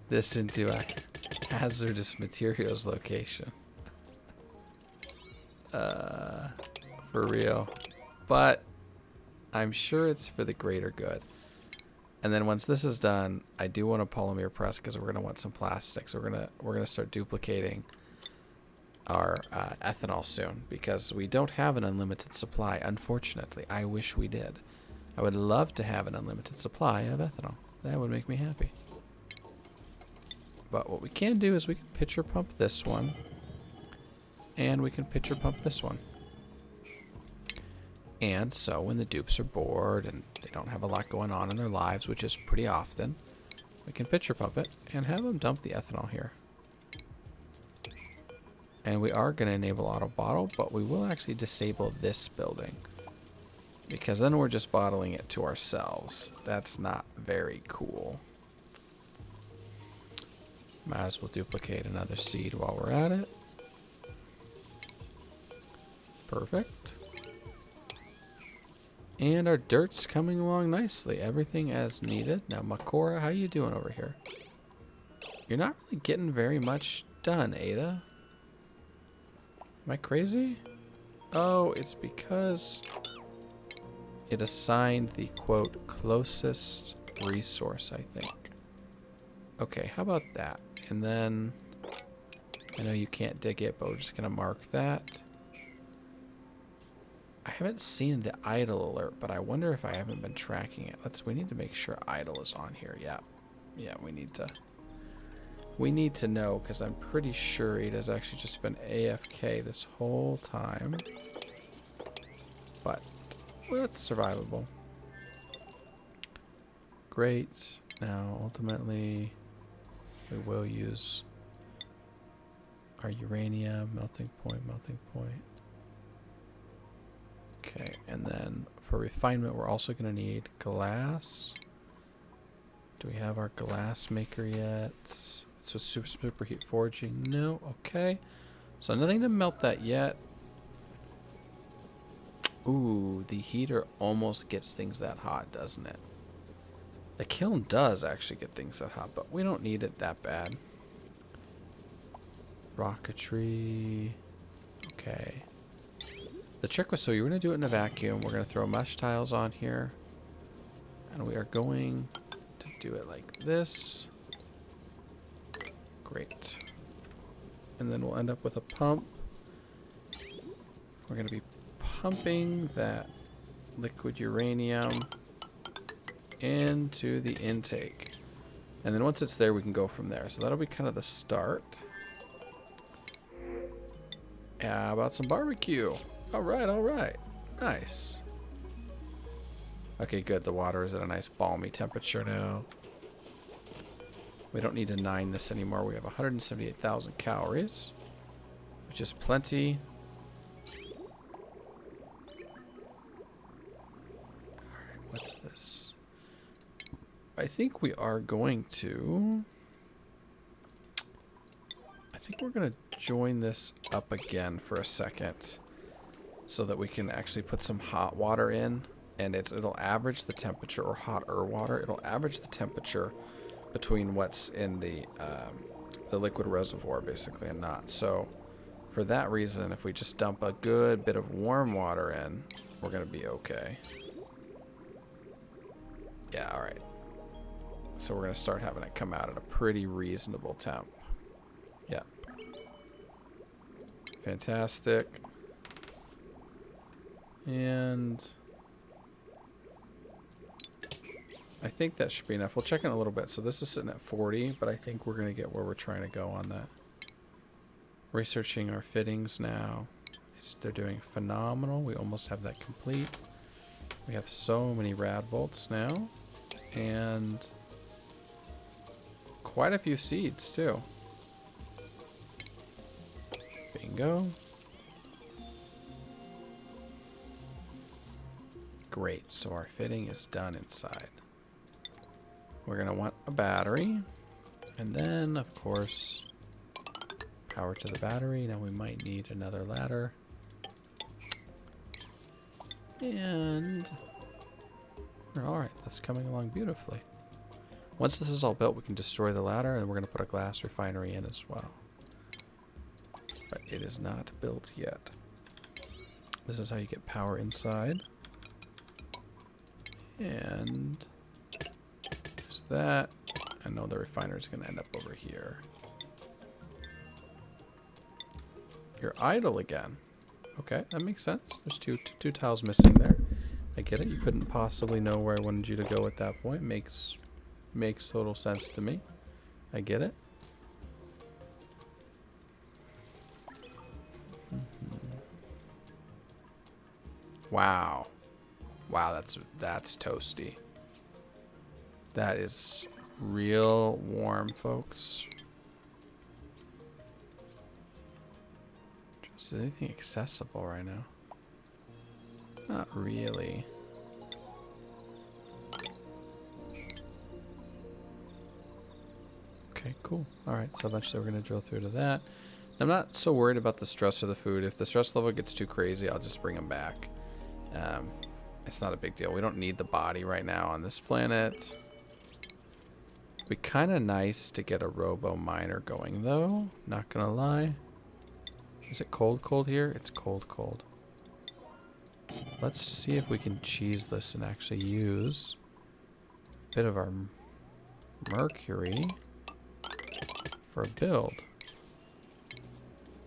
this into a hazardous materials location. For real. But I'm sure it's for the greater good. And then once this is done, I do want a polymer press because we're gonna want some plastics. We're gonna start duplicating our ethanol soon because we don't have an unlimited supply. Unfortunately, I wish we did. I would love to have an unlimited supply of ethanol. That would make me happy. But what we can do is we can pitcher pump this one, and we can pitcher pump this one. And so when the dupes are bored and they don't have a lot going on in their lives, which is pretty often, we can pitcher pump it and have them dump the ethanol here. And we are going to enable auto bottle, but we will actually disable this building because then we're just bottling it to ourselves. That's not very cool. Might as well duplicate another seed while we're at it. Perfect. And our dirt's coming along nicely. Everything as needed. Now, Makora, how you doing over here? You're not really getting very much done, Ada. Am I crazy? Oh, it's because it assigned the, quote, closest resource, I think. Okay, how about that? And then, I know you can't dig it, but we're just going to mark that. I haven't seen the idle alert, but I wonder if I haven't been tracking it. We need to make sure idle is on here. Yeah, we need to know because I'm pretty sure it has actually just been AFK this whole time. But well, it's survivable. Great. Now ultimately we will use our uranium melting point. Okay, and then for refinement, we're also going to need glass. Do we have our glass maker yet? So superheat forging? No. Okay. So nothing to melt that yet. Ooh, the heater almost gets things that hot, doesn't it? The kiln does actually get things that hot, but we don't need it that bad. Rocketry. Okay. The trick was, so you're going to do it in a vacuum. We're going to throw mesh tiles on here. And we are going to do it like this. Great. And then we'll end up with a pump. We're going to be pumping that liquid uranium into the intake. And then once it's there, we can go from there. So that'll be kind of the start. How about some barbecue? All right. Nice. Okay, good. The water is at a nice balmy temperature now. We don't need to 9 this anymore. We have 178,000 calories, which is plenty. All right, what's this? I think we are going to... I think we're going to join this up again for a second, so that we can actually put some hot water in and it'll average the temperature, or hotter water. It'll average the temperature between what's in the liquid reservoir, basically, and not. So for that reason, if we just dump a good bit of warm water in, we're gonna be okay. Yeah, all right. So we're gonna start having it come out at a pretty reasonable temp. Yeah. Fantastic. And I think that should be enough. We'll check in a little bit. So this is sitting at 40, but I think we're going to get where we're trying to go on that. Researching our fittings now. They're doing phenomenal. We almost have that complete. We have so many rad bolts now. And quite a few seeds too. Bingo. Great, so our fitting is done inside. We're gonna want a battery, and then of course, power to the battery. Now we might need another ladder. And alright, that's coming along beautifully. Once this is all built, we can destroy the ladder, and we're gonna put a glass refinery in as well. But it is not built yet. This is how you get power inside. And there's that. I know the refinery is going to end up over here. You're idle again. Okay, that makes sense. There's two tiles missing there. I get it. You couldn't possibly know where I wanted you to go at that point. Makes total sense to me. I get it. Wow. Wow, that's toasty. That is real warm, folks. Is there anything accessible right now? Not really. Okay, cool. Alright, so eventually we're going to drill through to that. I'm not so worried about the stress of the food. If the stress level gets too crazy, I'll just bring them back. It's not a big deal. We don't need the body right now on this planet. It'd be kind of nice to get a robo miner going, though. Not gonna lie. Is it cold here? It's cold. Let's see if we can cheese this and actually use a bit of our mercury for a build.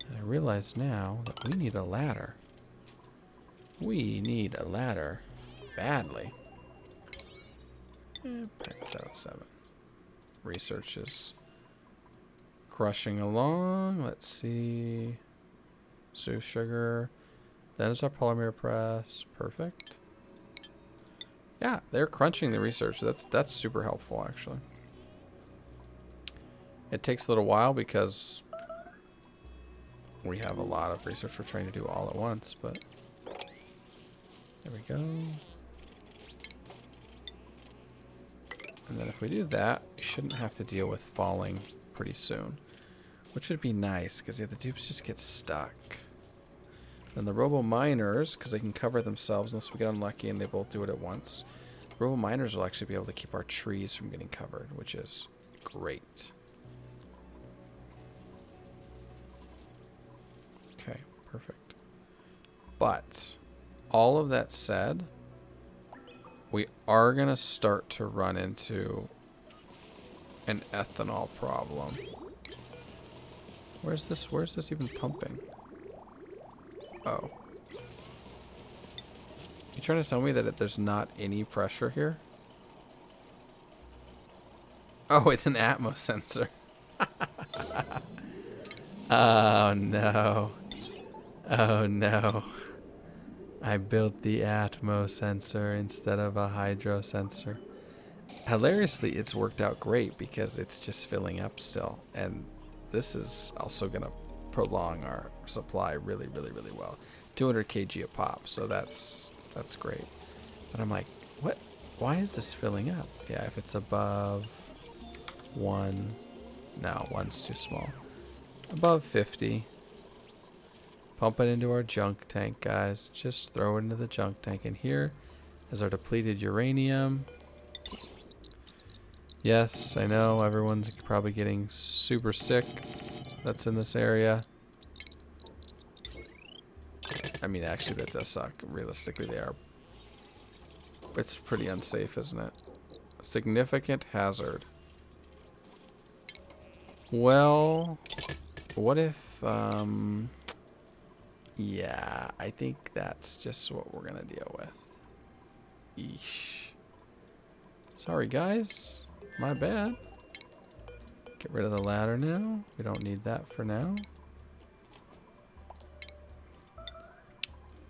And I realize now that we need a ladder. We need a ladder badly. Back to 7. Research is crushing along. Let's see. Sugar. That is our polymer press. Perfect. Yeah, they're crunching the research. That's super helpful, actually. It takes a little while because we have a lot of research we're trying to do all at once, but there we go. And then if we do that, we shouldn't have to deal with falling pretty soon, which would be nice because the dupes just get stuck. Then the robo miners, because they can cover themselves unless we get unlucky and they both do it at once. Robo miners will actually be able to keep our trees from getting covered, which is great. Okay, perfect. But all of that said, we are going to start to run into an ethanol problem. Where's this even pumping? Oh. You trying to tell me that there's not any pressure here? Oh, it's an Atmos sensor. Oh no. Oh no. I built the Atmos sensor instead of a hydro sensor. Hilariously, it's worked out great because it's just filling up still. And this is also going to prolong our supply really well. 200 kg a pop, so that's great. But I'm like, what? Why is this filling up? Yeah, if it's above 1, no, 1's too small. Above 50. Pump it into our junk tank, guys. Just throw it into the junk tank. And here, is our depleted uranium. Yes, I know everyone's probably getting super sick that's in this area. I mean, actually, that does suck. Realistically, they are. It's pretty unsafe, isn't it? Significant hazard. Well, what if, yeah, I think that's just what we're gonna deal with. Eesh. Sorry, guys. My bad. Get rid of the ladder now. We don't need that for now.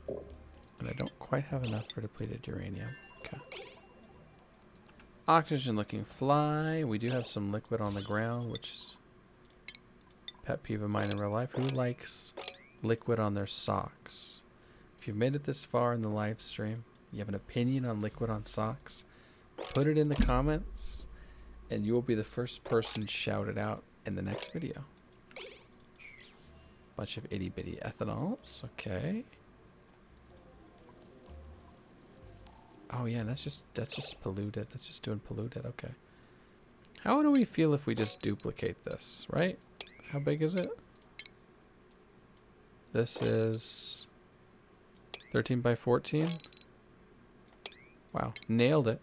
And I don't quite have enough for depleted uranium. Okay. Oxygen looking fly. We do have some liquid on the ground, which is pet peeve of mine in real life. Who likes liquid on their socks? If you've made it this far in the live stream, you have an opinion on liquid on socks, put it in the comments, and you will be the first person shouted out in the next video. Bunch of itty bitty ethanols. Okay. Oh yeah, that's just polluted. That's just doing polluted. Okay. How do we feel if we just duplicate this, right? How big is it? This is 13 by 14. Wow, nailed it.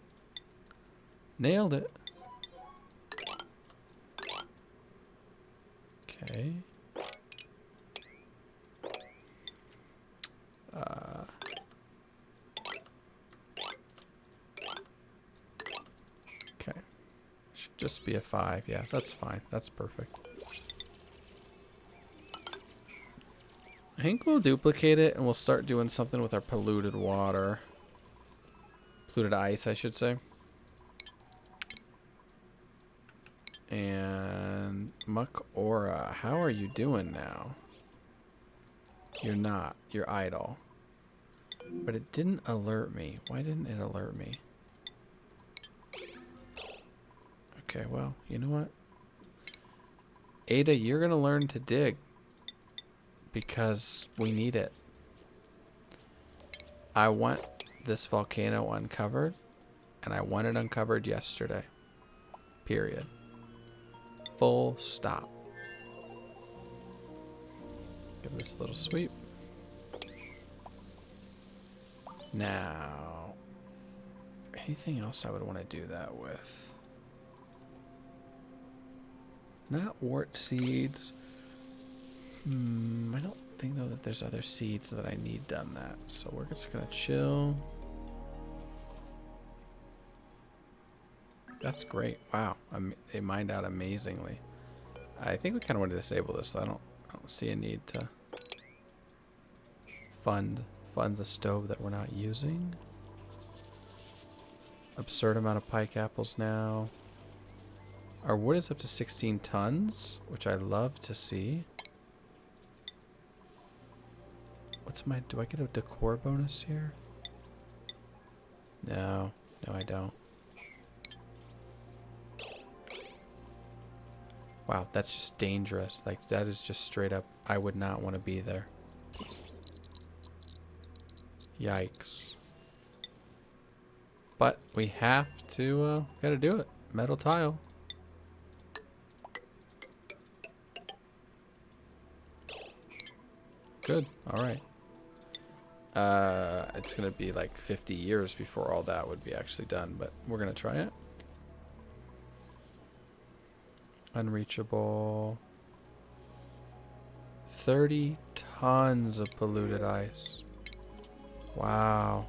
Nailed it. Okay. Okay. Should just be a 5. Yeah, that's fine. That's perfect. I think we'll duplicate it and we'll start doing something with our polluted water. Polluted ice, I should say. And Muck Aura, how are you doing now? You're not. You're idle. But it didn't alert me. Why didn't it alert me? Okay, well, you know what? Ada, you're going to learn to dig. Because we need it. I want this volcano uncovered. And I want it uncovered yesterday. Period. Full stop. Give this a little sweep. Now, anything else I would want to do that with? Not wart seeds. I don't think though that there's other seeds that I need done that. So we're just gonna chill. That's great. Wow, they mined out amazingly. I think we kind of want to disable this. So I don't see a need to fund the stove that we're not using. Absurd amount of pike apples now. Our wood is up to 16 tons, which I love to see. Do I get a decor bonus here? No, I don't. Wow, that's just dangerous. Like, that is just straight up, I would not want to be there. Yikes. But we have to, gotta do it. Metal tile. Good, alright. It's gonna be like 50 years before all that would be actually done, but we're gonna try it. Unreachable. 30 tons of polluted ice. Wow.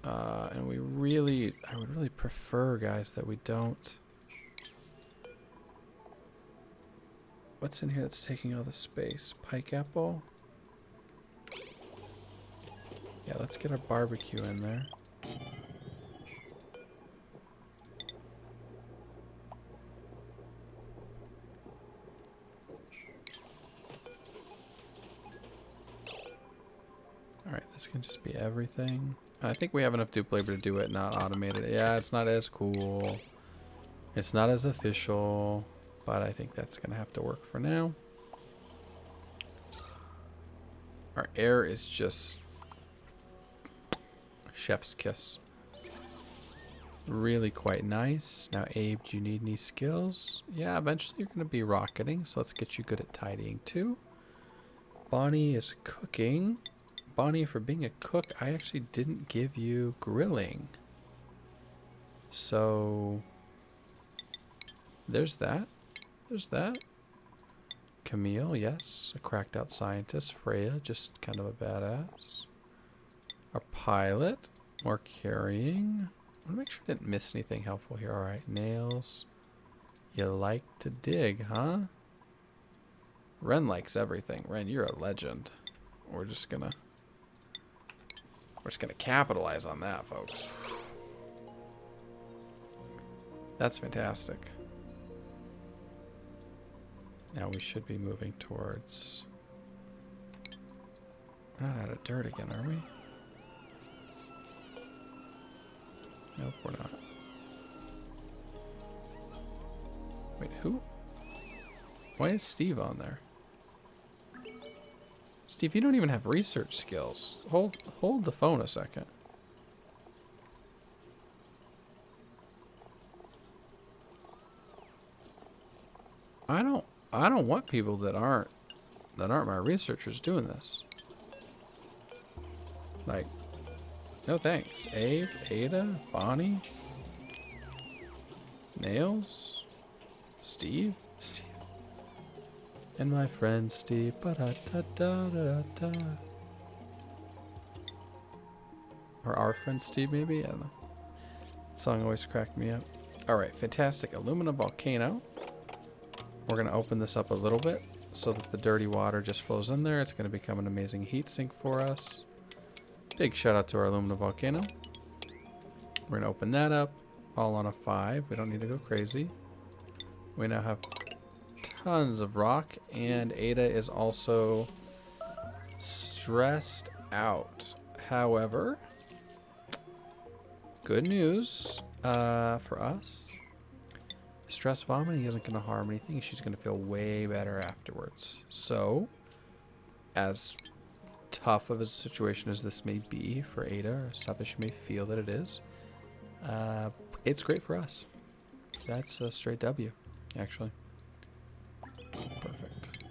And I would really prefer, guys, that we don't. What's in here that's taking all the space? Pike apple? Yeah, let's get our barbecue in there. Alright, this can just be everything. I think we have enough dupe labor to do it, not automated. Yeah, it's not as cool. It's not as official. But I think that's going to have to work for now. Our air is just Chef's kiss. Really quite nice. Now, Abe, do you need any skills? Yeah, eventually you're going to be rocketing, so let's get you good at tidying too. Bonnie is cooking. Bonnie, for being a cook, I actually didn't give you grilling. So, there's that. There's that. Camille, yes, a cracked out scientist. Freya, just kind of a badass. Our pilot, more carrying. I want to make sure I didn't miss anything helpful here. All right, nails. You like to dig, huh? Ren likes everything. Ren, you're a legend. We're just gonna capitalize on that, folks. That's fantastic. Now we should be moving towards... We're not out of dirt again, are we? Nope, we're not. Wait, who? Why is Steve on there? Steve, you don't even have research skills. Hold the phone a second. I don't want people that aren't my researchers doing this. Like, no thanks. Abe, Ada, Bonnie, Nails, Steve, and my friend Steve. Ba-da-da-da-da-da. Or our friend Steve, maybe? I don't know. That song always cracked me up. Alright, fantastic. Alumina volcano. We're going to open this up a little bit so that the dirty water just flows in there. It's going to become an amazing heat sink for us. Big shout out to our alumina volcano. We're going to open that up all on a 5. We don't need to go crazy. We now have tons of rock, and Ada is also stressed out. However, good news for us. Stress vomiting isn't going to harm anything. She's going to feel way better afterwards. So, as tough of a situation as this may be for Ada, or as tough as she may feel that it is, it's great for us. That's a straight W, actually. Perfect.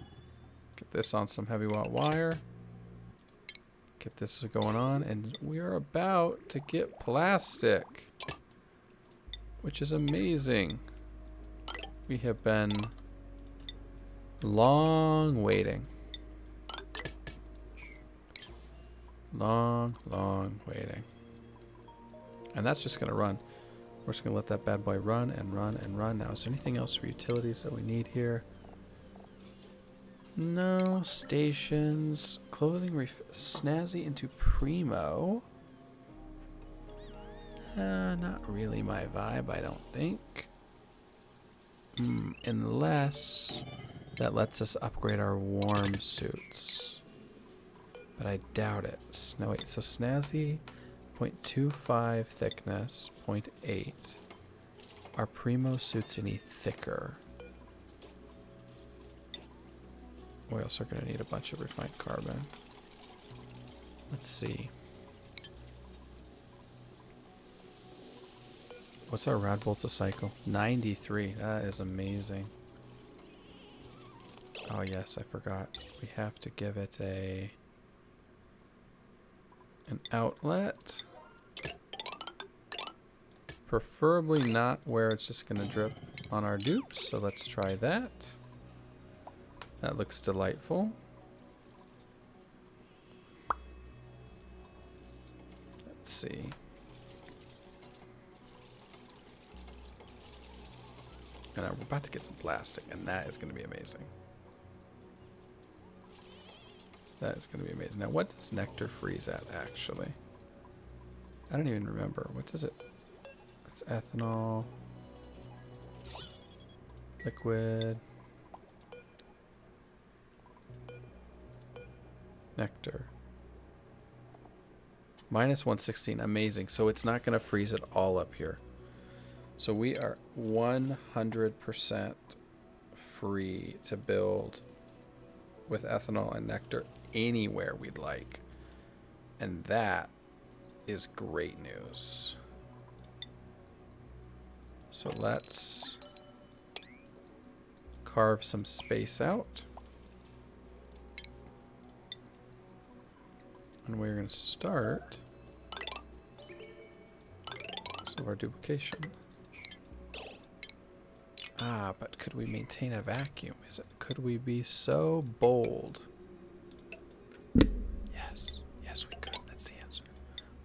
Get this on some heavy watt wire. Get this going on, and we are about to get plastic, which is amazing. We have been long waiting. Long waiting. And that's just going to run. We're just going to let that bad boy run and run and run. Now, is there anything else for utilities that we need here? No. Stations. Clothing. Snazzy into Primo. Not really my vibe, I don't think. Unless that lets us upgrade our warm suits. But I doubt it. No, wait, so Snazzy, 0.25 thickness, 0.8. Are Primo suits any thicker? We also are going to need a bunch of refined carbon. Let's see. What's our rad bolts a cycle? 93. That is amazing. Oh yes, I forgot. We have to give it an outlet. Preferably not where it's just going to drip on our dupes. So let's try that. That looks delightful. Let's see. And we're about to get some plastic, and that is going to be amazing. That is going to be amazing. Now, what does nectar freeze at, actually? I don't even remember. What does it? It's ethanol. Liquid. Nectar. Minus 116. Amazing. So it's not going to freeze it all up here. So we are 100% free to build with ethanol and nectar anywhere we'd like. And that is great news. So let's carve some space out. And we're going to start some of our duplication. Ah, but could we maintain a vacuum? Could we be so bold? Yes. Yes, we could. That's the answer.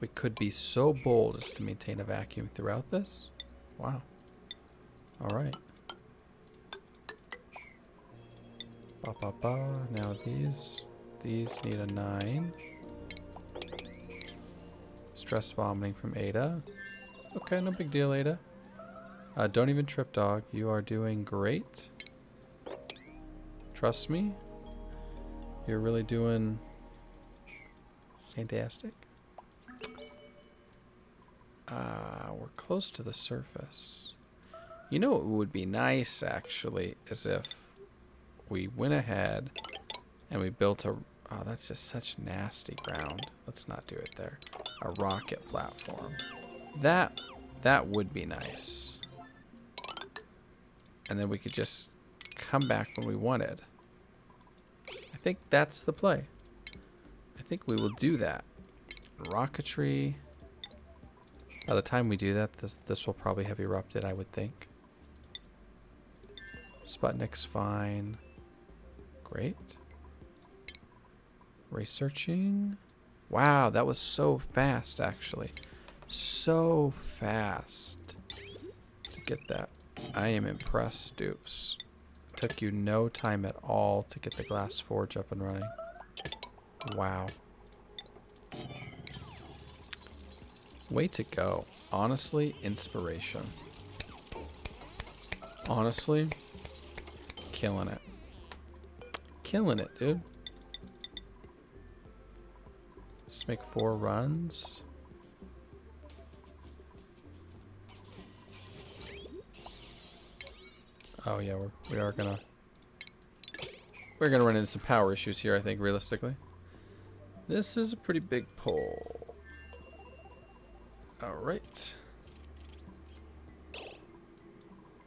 We could be so bold as to maintain a vacuum throughout this. Wow. All right. Ba ba ba. Now these need a 9. Stress vomiting from Ada. Okay, no big deal, Ada. Don't even trip, dog. You are doing great. Trust me. You're really doing fantastic. We're close to the surface. You know what would be nice, actually, is if we went ahead and we built a... Oh, that's just such nasty ground. Let's not do it there. A rocket platform. That would be nice. And then we could just come back when we wanted. I think that's the play. I think we will do that. Rocketry. By the time we do that, this will probably have erupted, I would think. Sputnik's fine. Great. Researching. Wow, that was so fast, actually. So fast to get that. I am impressed, Dupes. Took you no time at all to get the glass forge up and running. Wow. Way to go. Honestly, inspiration. Honestly, killing it. Killing it, dude. Let's make 4 runs. Oh yeah, we're gonna run into some power issues here, I think, realistically. This is a pretty big pull. Alright.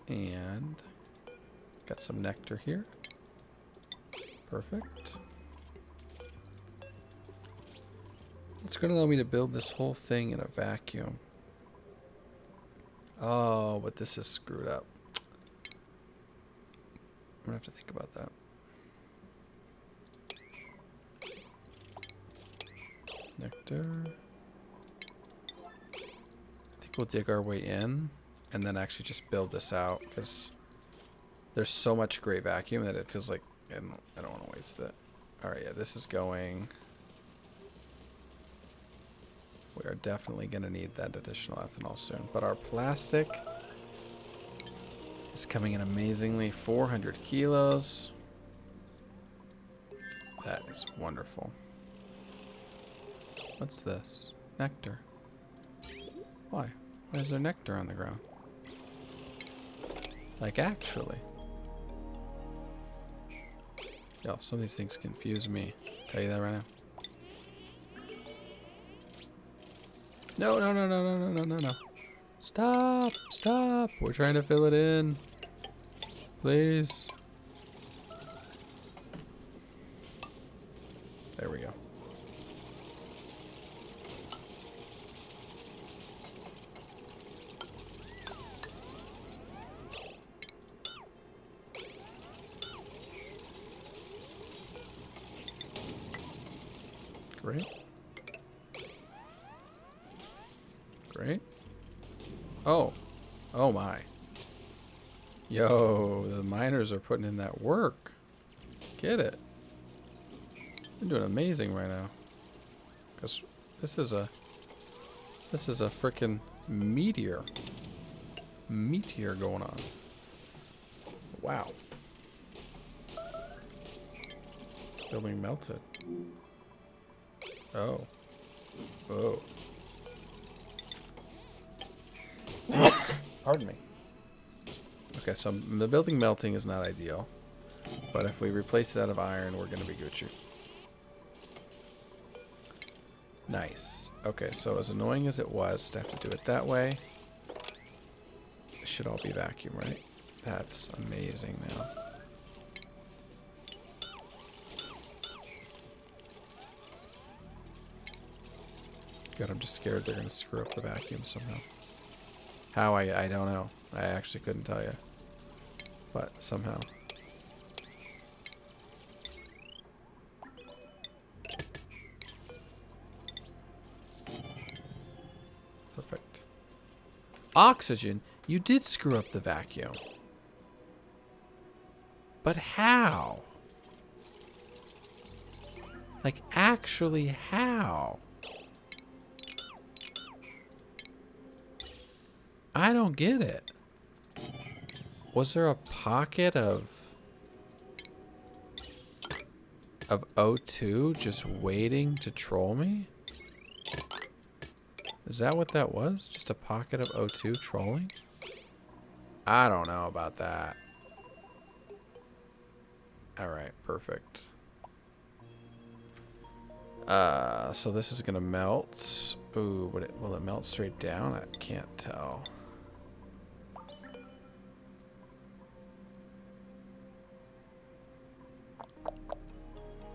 And got some nectar here. Perfect. It's gonna allow me to build this whole thing in a vacuum. Oh, but this is screwed up. I'm gonna have to think about that. Nectar. I think we'll dig our way in and then actually just build this out, because there's so much great vacuum that it feels like I don't want to waste it. Alright, yeah, this is going. We are definitely going to need that additional ethanol soon. But our plastic is coming in amazingly. 400 kilos. That is wonderful. What's this? Nectar. Why? Why is there nectar on the ground? Like, actually. Yo, some of these things confuse me. Tell you that right now. No, no, no, no, no, no, no, no, no. Stop, stop. We're trying to fill it in. Please. There we go. Great. Great. Oh. Oh my. Yo, the miners are putting in that work. Get it. They're doing amazing right now. Cause this is a frickin' meteor. Meteor going on. Wow. Building melted. Oh. Oh. Pardon me. Okay, so the building melting is not ideal. But if we replace it out of iron, we're going to be Gucci. Nice. Okay, so as annoying as it was to have to do it that way, it should all be vacuum, right? That's amazing now. God, I'm just scared they're going to screw up the vacuum somehow. How, I don't know. I actually couldn't tell you. But somehow. Perfect. Oxygen, you did screw up the vacuum. But how? Like, actually, how? I don't get it. Was there a pocket of O2 just waiting to troll me? Is that what that was? Just a pocket of O2 trolling? I don't know about that. Alright, perfect. So this is gonna melt. Ooh, will it melt straight down? I can't tell.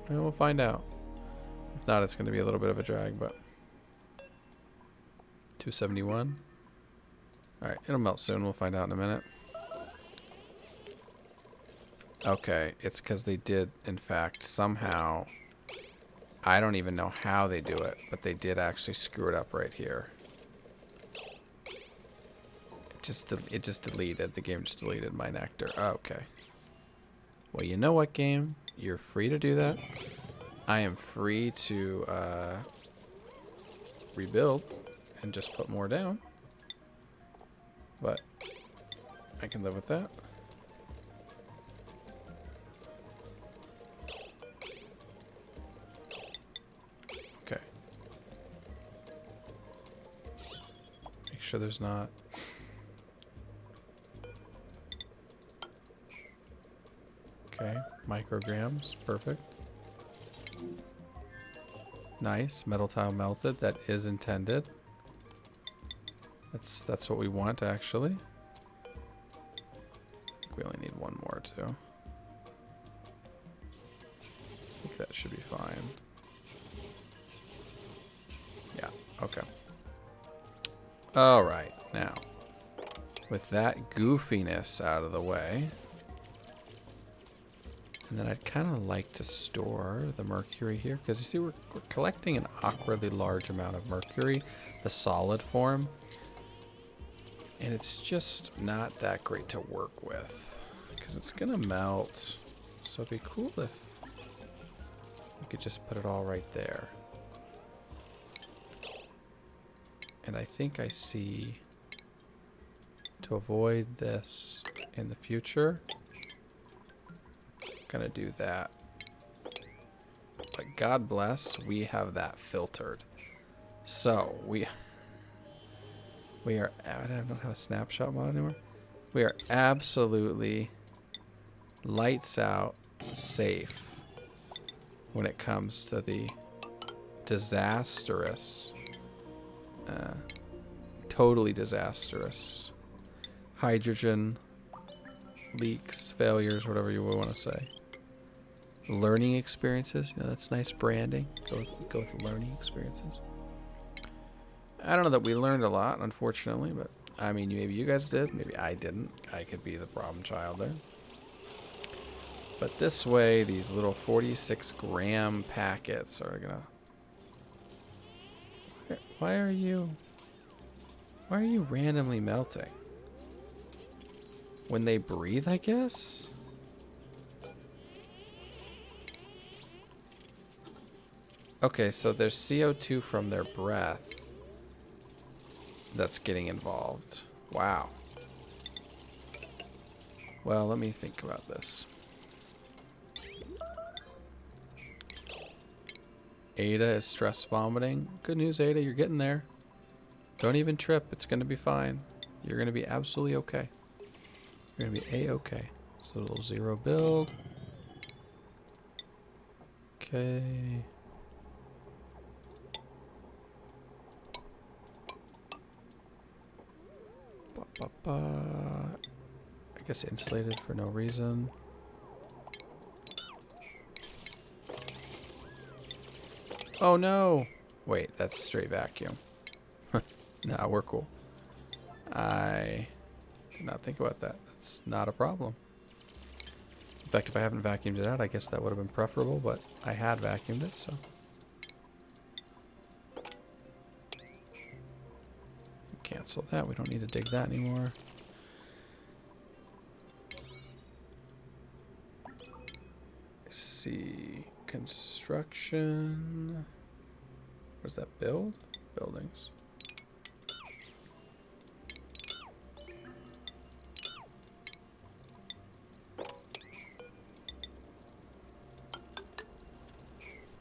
Well, we'll find out. If not, it's gonna be a little bit of a drag, but 271. Alright, it'll melt soon. We'll find out in a minute. Okay, it's because they did, in fact, somehow... I don't even know how they do it, but they did actually screw it up right here. It just deleted. The game just deleted my nectar. Okay. Well, you know what, game? You're free to do that. I am free to rebuild and just put more down. But I can live with that. Okay. Make sure there's not... Okay, micrograms, perfect. Nice, metal tile melted. That is intended. That's what we want, actually. I think we only need one more too. I think that should be fine. Yeah. Okay. All right. Now, with that goofiness out of the way. And then I'd kind of like to store the mercury here, because you see we're collecting an awkwardly large amount of mercury, the solid form, and it's just not that great to work with because it's gonna melt. So it'd be cool if we could just put it all right there. And I think I see, to avoid this in the future, gonna do that. But God bless, we have that filtered. So we are, I don't have a snapshot mod anymore. We are absolutely lights out safe when it comes to the disastrous, totally disastrous hydrogen leaks, failures, whatever you would want to say. Learning experiences, you know, that's nice branding. Go with learning experiences. I don't know that we learned a lot, unfortunately, but I mean, maybe you guys did, maybe I didn't. I could be the problem child there. But this way, these little 46-gram packets are gonna... Why are you randomly melting? When they breathe, I guess? Okay, so there's CO2 from their breath that's getting involved. Wow. Well, let me think about this. Ada is stress vomiting. Good news, Ada, you're getting there. Don't even trip. It's going to be fine. You're going to be absolutely okay. You're going to be A-okay. It's a little zero build. Okay. I guess insulated for no reason. Oh no! Wait, that's straight vacuum. Nah, we're cool. I did not think about that. That's not a problem. In fact, if I haven't vacuumed it out, I guess that would have been preferable, but I had vacuumed it, so. Cancel that. We don't need to dig that anymore. Let's see. Construction. What's that? Build? Buildings.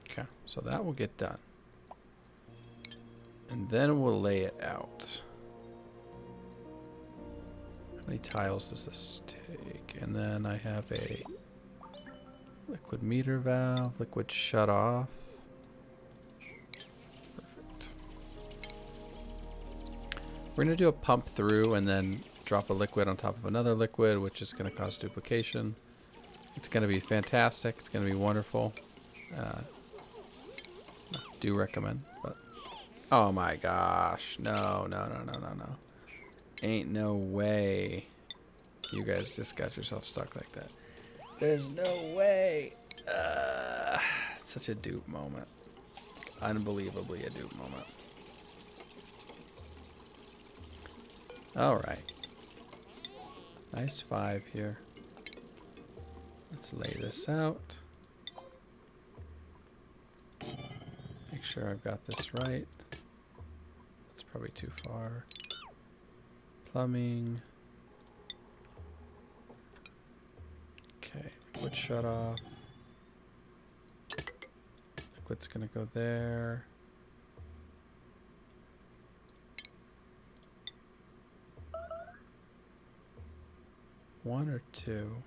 Okay, so that will get done. And then we'll lay it out. How many tiles does this take? And then I have a liquid meter valve, liquid shut off. Perfect. We're going to do a pump through and then drop a liquid on top of another liquid, which is going to cause duplication. It's going to be fantastic. It's going to be wonderful. Do recommend, but oh my gosh, no. Ain't no way you guys just got yourself stuck like that. There's no way. Such a dupe moment. Unbelievably a dupe moment. All right. Nice 5 here. Let's lay this out. Make sure I've got this right. That's probably too far. Plumbing. Okay, liquid shut off. Liquid's gonna go there. One or two?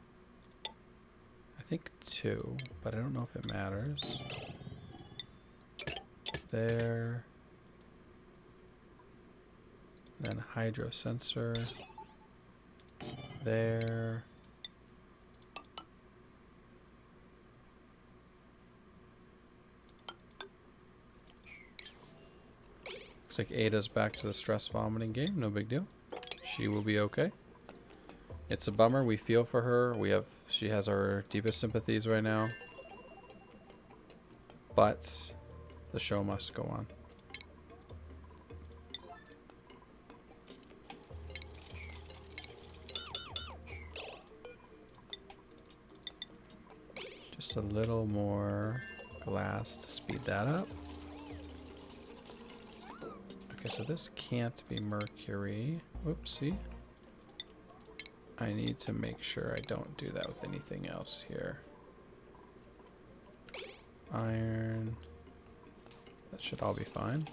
I think 2, but I don't know if it matters. There. Then hydro sensor. There. Looks like Ada's back to the stress vomiting game. No big deal. She will be okay. It's a bummer. We feel for her. She has our deepest sympathies right now. But the show must go on. Just a little more glass to speed that up. Okay, so this can't be mercury. Whoopsie. I need to make sure I don't do that with anything else here. Iron. That should all be fine.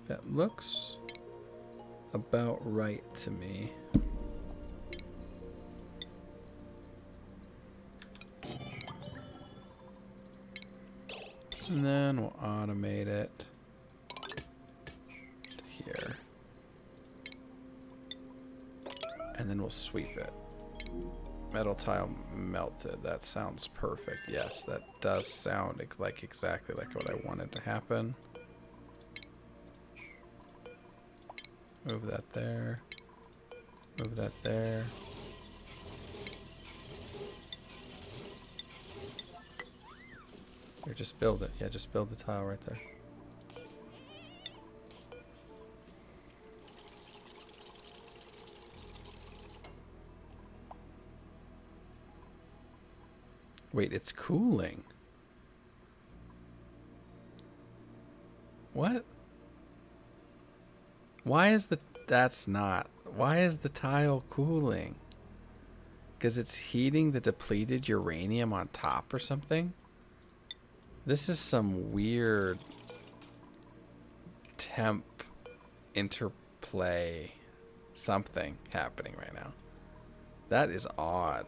That looks about right to me. And then we'll automate it to here. And then we'll sweep it. Metal tile melted. That sounds perfect. Yes, that does sound like exactly like what I wanted to happen. Move that there. Move that there. Or just build it. Yeah, just build the tile right there. Wait, it's cooling. What? Why is why is the tile cooling? Because it's heating the depleted uranium on top or something? This is some weird temp interplay something happening right now. That is odd.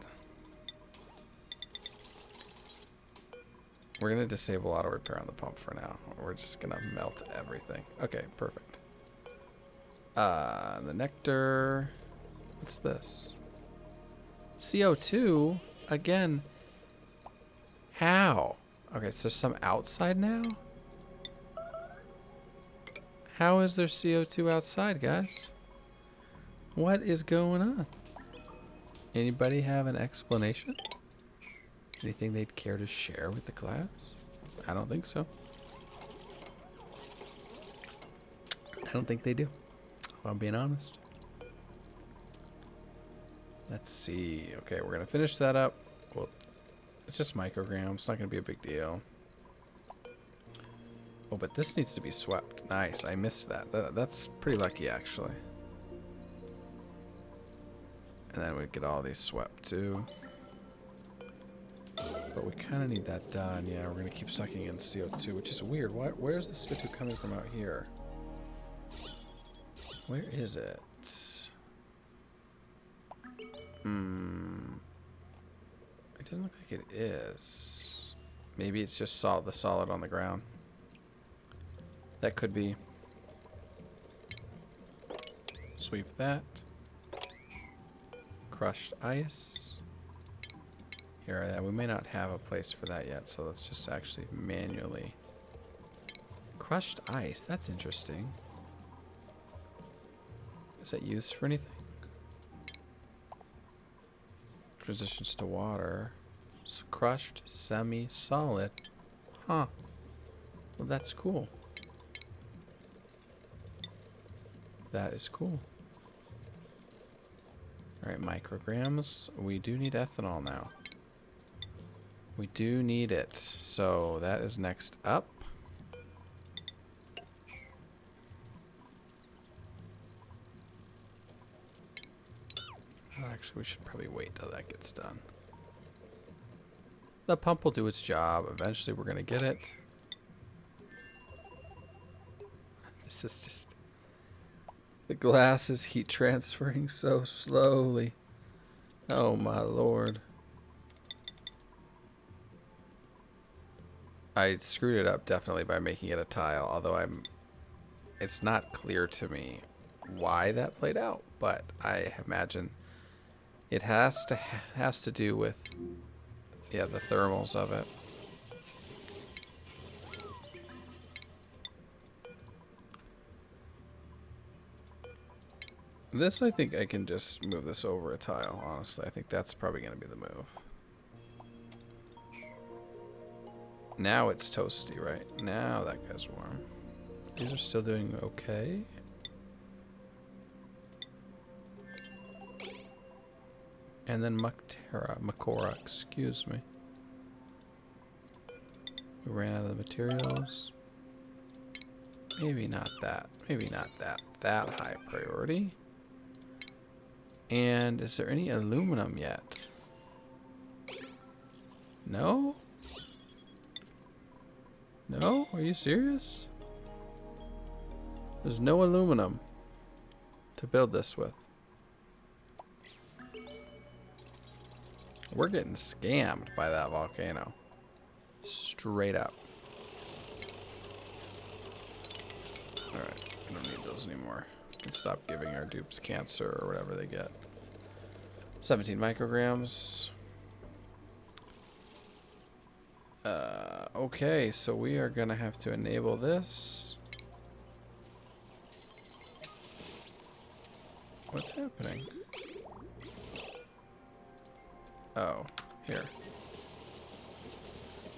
We're going to disable auto repair on the pump for now. We're just going to melt everything. Okay, perfect. The nectar. What's this? CO2? Again. How? Okay, so some outside now? How is there CO2 outside, guys? What is going on? Anybody have an explanation? Anything they'd care to share with the class? I don't think so. I don't think they do, if I'm being honest. Let's see. Okay, we're going to finish that up. Well, it's just micrograms. It's not going to be a big deal. Oh, but this needs to be swept. Nice. I missed that. That's pretty lucky, actually. And then we get all these swept, too. But we kind of need that done. Yeah, we're going to keep sucking in CO2, which is weird. Where's the CO2 coming from out here? Where is it? It doesn't look like it is. Maybe it's just the solid on the ground. That could be. Sweep that. Crushed ice. Here, we may not have a place for that yet, so let's just actually manually. Crushed ice, that's interesting. Is that used for anything? Transitions to water. Crushed semi-solid. Huh. Well, that's cool. That is cool. Alright, micrograms. We do need ethanol now. We do need it. So that is next up. Actually, we should probably wait till that gets done. The pump will do its job. Eventually, we're going to get it. This is just... The glass is heat transferring so slowly. Oh, my lord. I screwed it up definitely by making it a tile, although it's not clear to me why that played out, but I imagine it has to do with, yeah, the thermals of it. This, I think I can just move this over a tile, honestly. I think that's probably going to be the move. Now it's toasty, right? Now that guy's warm. These are still doing okay. And then Makora, excuse me. We ran out of the materials. Maybe not that. Maybe not that high priority. And is there any aluminum yet? No? No? Are you serious? There's no aluminum to build this with. We're getting scammed by that volcano. Straight up. Alright, we don't need those anymore. We can stop giving our dupes cancer or whatever they get. 17 micrograms. Okay, so we are gonna have to enable this. What's happening? Oh, here.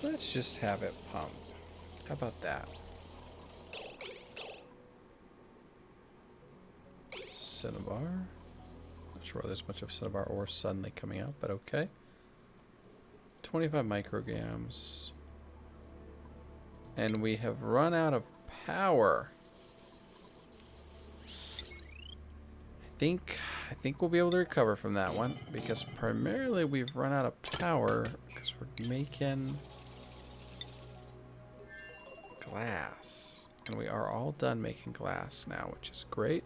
Let's just have it pump. How about that? Cinnabar. Not sure why there's much of cinnabar ore suddenly coming out, but okay. 25 micrograms. And we have run out of power. I think we'll be able to recover from that one because primarily we've run out of power because we're making glass. And we are all done making glass now, which is great.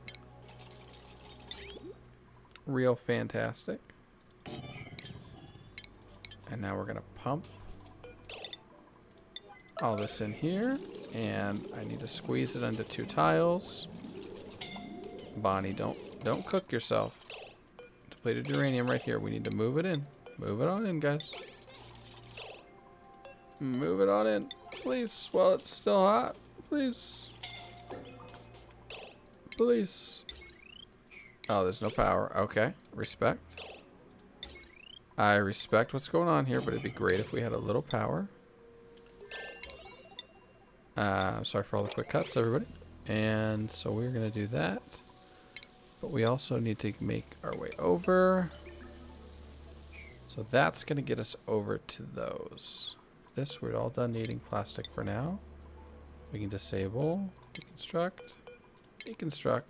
Real fantastic. And now we're gonna pump all this in here, and I need to squeeze it into 2 tiles. Bonnie, don't cook yourself. Depleted uranium right here. We need to move it in. Move it on in, guys. Move it on in, please, while it's still hot. Please. Please. Oh, there's no power. Okay, respect. I respect what's going on here, but it'd be great if we had a little power. Sorry for all the quick cuts, everybody. And so we're going to do that. But we also need to make our way over. So that's going to get us over to those. This, we're all done needing plastic for now. We can disable, deconstruct, deconstruct.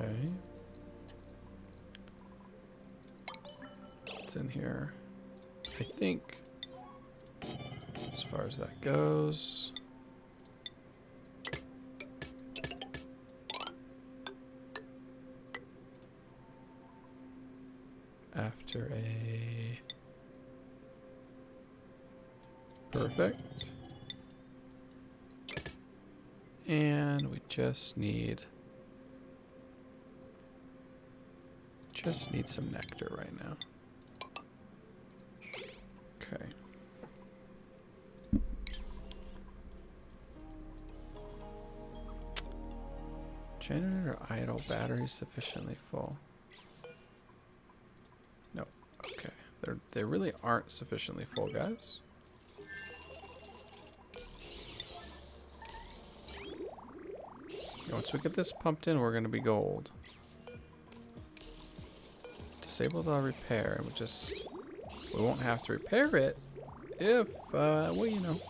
Okay. What's in here? I think, as far as that goes, after a perfect, and we just need some nectar right now. Okay. Generator idle, battery sufficiently full. No. Okay. They really aren't sufficiently full, guys. Once we get this pumped in, we're going to be gold. Disable the repair. We won't have to repair it if, well, you know,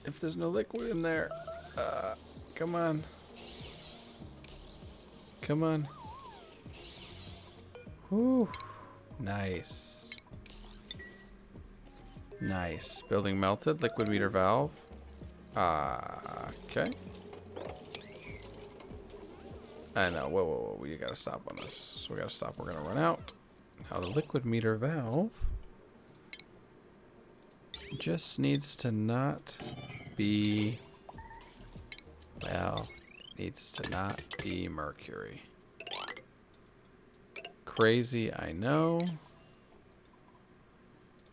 if there's no liquid in there. Come on. Come on. Whew. Nice. Nice. Building melted. Liquid meter valve. Okay. I know. Whoa. You gotta stop on this. So we gotta stop. We're gonna run out. Now the liquid meter valve just needs to not be, well, it needs to not be mercury. Crazy, I know.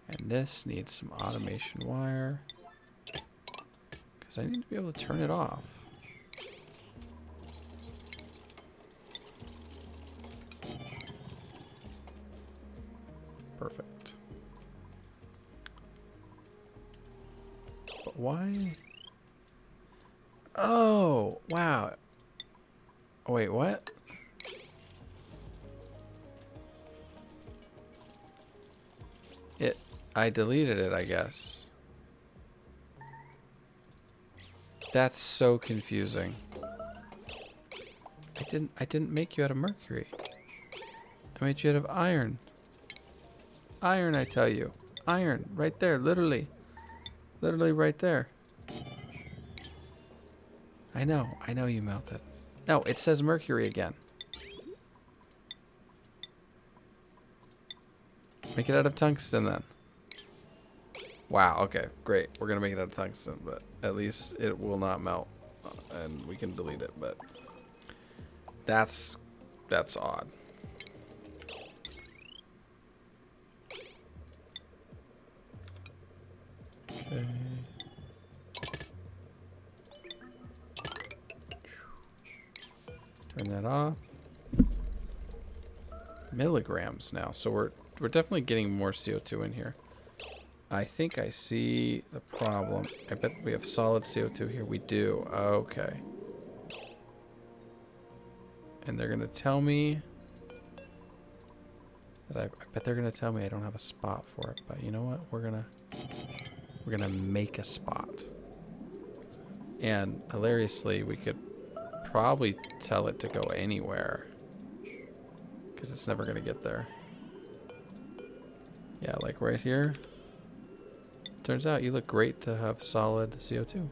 And this needs some automation wire, because I need to be able to turn it off. Perfect. But why? Oh, wow. Oh, wait, what? I deleted it, I guess. That's so confusing. I didn't make you out of mercury. I made you out of iron. Iron, I tell you. Iron, right there, literally. Literally right there. I know you melted. No, it says mercury again. Make it out of tungsten then. Wow, okay, great. We're gonna make it out of tungsten, but at least it will not melt. And we can delete it, but that's odd. Okay. Turn that off. Milligrams now, so we're definitely getting more CO2 in here. I think I see the problem. I bet we have solid CO2 here. We do. Okay. And they're gonna tell me that I bet they're gonna tell me I don't have a spot for it. But you know what? We're gonna make a spot. And hilariously, we could probably tell it to go anywhere, because it's never gonna get there. Yeah, like right here. Turns out you look great to have solid CO2.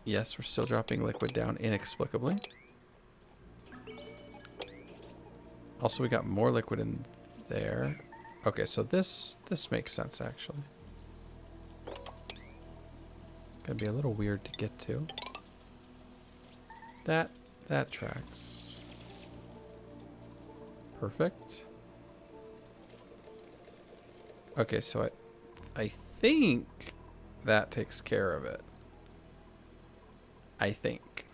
Yes, we're still dropping liquid down inexplicably. Also, we got more liquid in there. Okay, so this makes sense actually. Gonna be a little weird to get to. That tracks. Perfect. Okay, so I think that takes care of it. I think.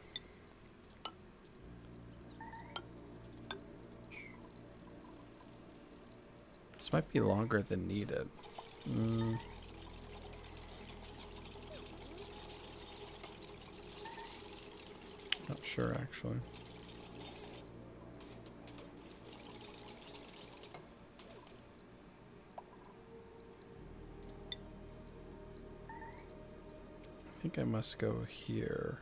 This might be longer than needed. Not sure, actually. I think I must go here.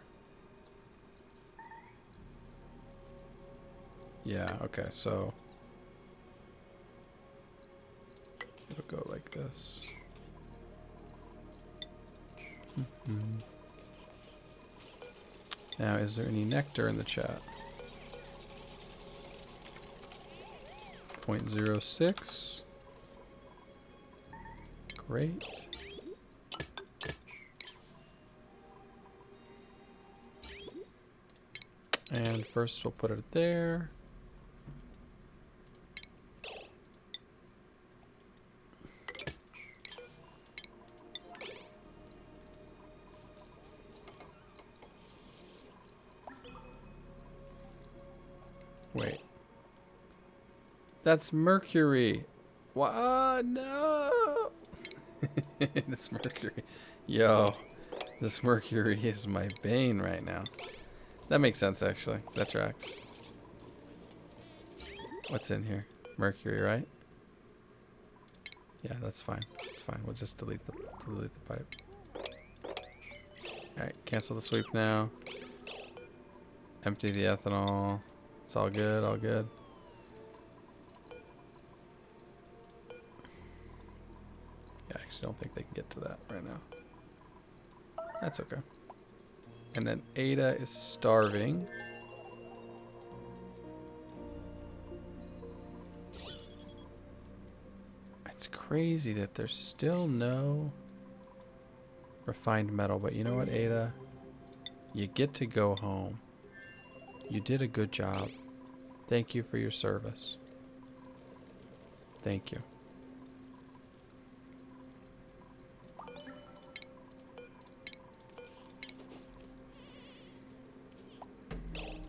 Yeah, okay, so it'll go like this. Now, is there any nectar in the chat? 0.06. Great. And first we'll put it there. Wait. That's mercury. What? No. This mercury. Yo. This mercury is my bane right now. That makes sense, actually. That tracks. What's in here? Mercury, right? Yeah, that's fine. It's fine. We'll just delete the pipe. Alright, cancel the sweep now. Empty the ethanol. It's all good, all good. Yeah, I actually don't think they can get to that right now. That's okay. And then Ada is starving. It's crazy that there's still no refined metal, but you know what, Ada? You get to go home. You did a good job. Thank you for your service. Thank you.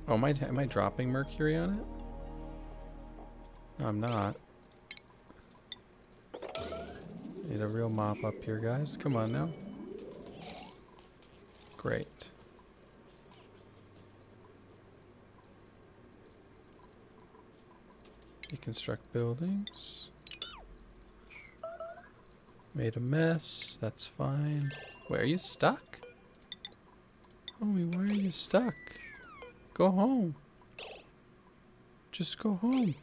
Oh, am I dropping mercury on it? No, I'm not. Need a real mop up here, guys. Come on now. Great. Deconstruct buildings. Made a mess. That's fine. Wait, are you stuck? Homie, why are you stuck? Go home. Just go home.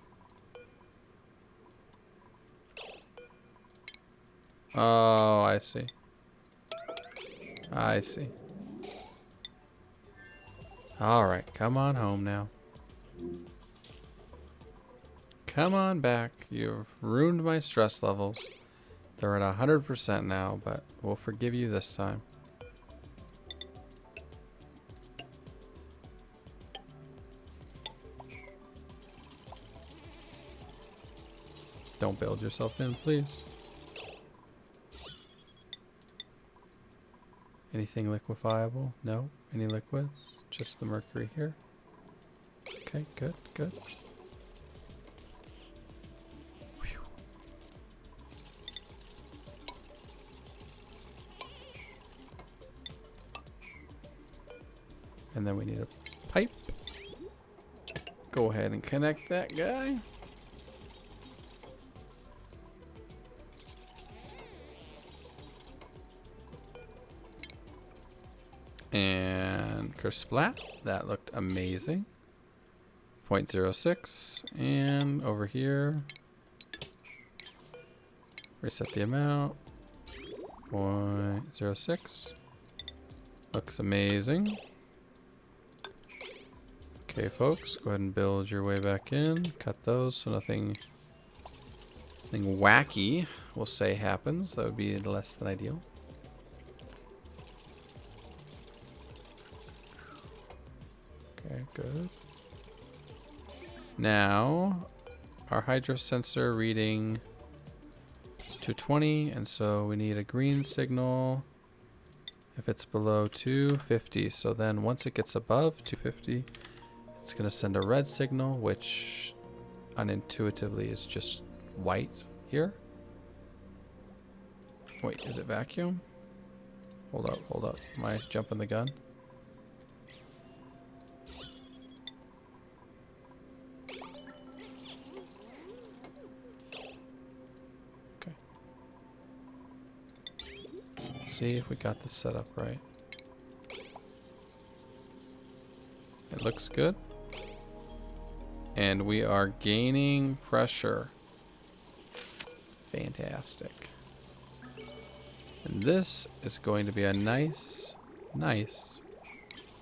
Oh, I see. I see. Alright, come on home now. Come on back. You've ruined my stress levels. They're at 100% now, but we'll forgive you this time. Don't build yourself in, please. Anything liquefiable? No? Any liquids? Just the mercury here. Okay, good, good. Whew. And then we need a pipe. Go ahead and connect that guy. And kersplat. That looked amazing. 0.06. And over here, reset the amount. 0.06. Looks amazing. Okay, folks, go ahead and build your way back in. Cut those so nothing wacky, we'll say, happens. That would be less than ideal. Okay, good. Now, our hydro sensor reading 220, and so we need a green signal if it's below 250. So then once it gets above 250, it's going to send a red signal, which unintuitively is just white here. Wait, is it vacuum? Hold up, hold up. Am I jumping the gun? Okay. Let's see if we got this set up right. It looks good. And we are gaining pressure. Fantastic. And this is going to be a nice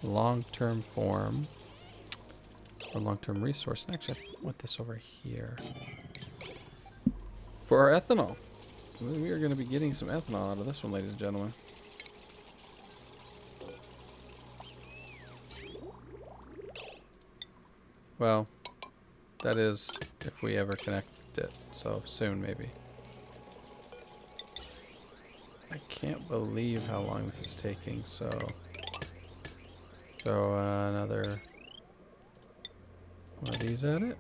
long-term form or long-term resource. And actually, I want this over here for our ethanol. We are going to be getting some ethanol out of this one, ladies and gentlemen. Well, that is if we ever connect it. So soon, maybe. I can't believe how long this is taking, so throw another one of these at it.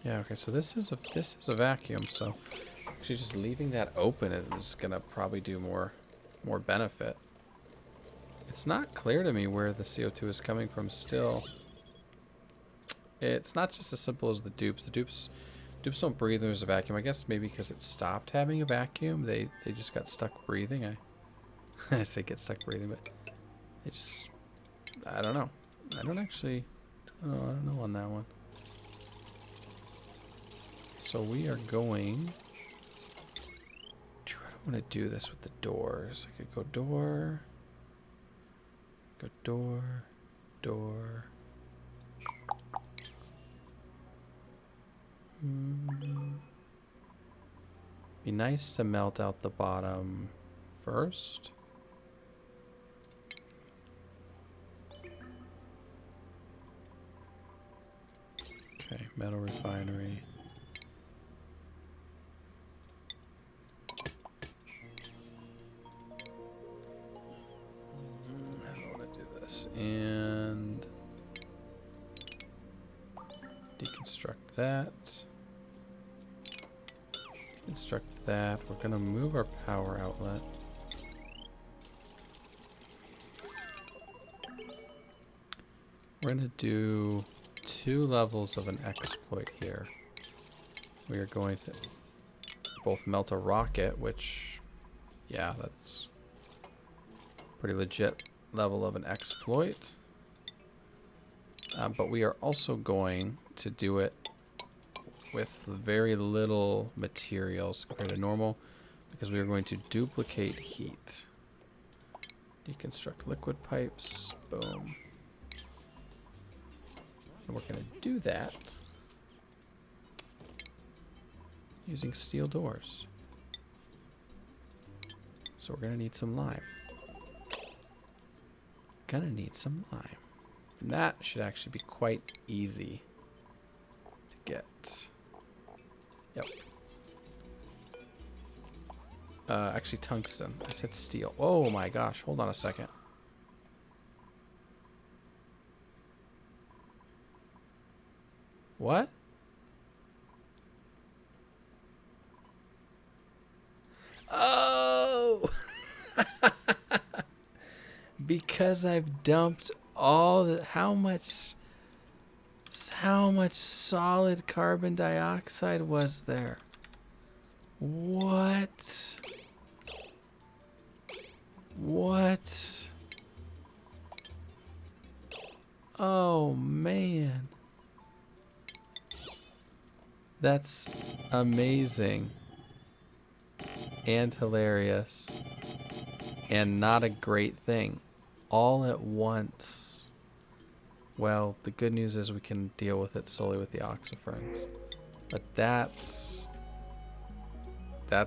Yeah, okay, so this is a vacuum, so actually just leaving that open is gonna probably do more benefit. It's not clear to me where the CO2 is coming from still. It's not just as simple as the dupes. The dupes don't breathe when there's a vacuum. I guess maybe because it stopped having a vacuum, they just got stuck breathing. I say get stuck breathing, but they just, I don't know. I don't know on that one. So we are going, I don't want to do this with the doors. I could go door. Go door, door. Be nice to melt out the bottom first. Okay, metal refinery. And deconstruct that. Deconstruct that. We're going to move our power outlet. We're going to do 2 levels of an exploit here. We are going to both melt a rocket, which, yeah, that's pretty legit level of an exploit, but we are also going to do it with very little materials compared to normal, because we are going to duplicate heat. Deconstruct liquid pipes, boom. And we're going to do that using steel doors. So we're going to need some lime. Gonna need some lime. And that should actually be quite easy to get. Yep. Actually tungsten. I said steel. Oh my gosh, hold on a second. What? Oh! Because I've dumped all the how much solid carbon dioxide was there? What? What? Oh man. That's amazing. And hilarious. And not a great thing. All at once. Well, the good news is we can deal with it solely with the oxiferns. But that's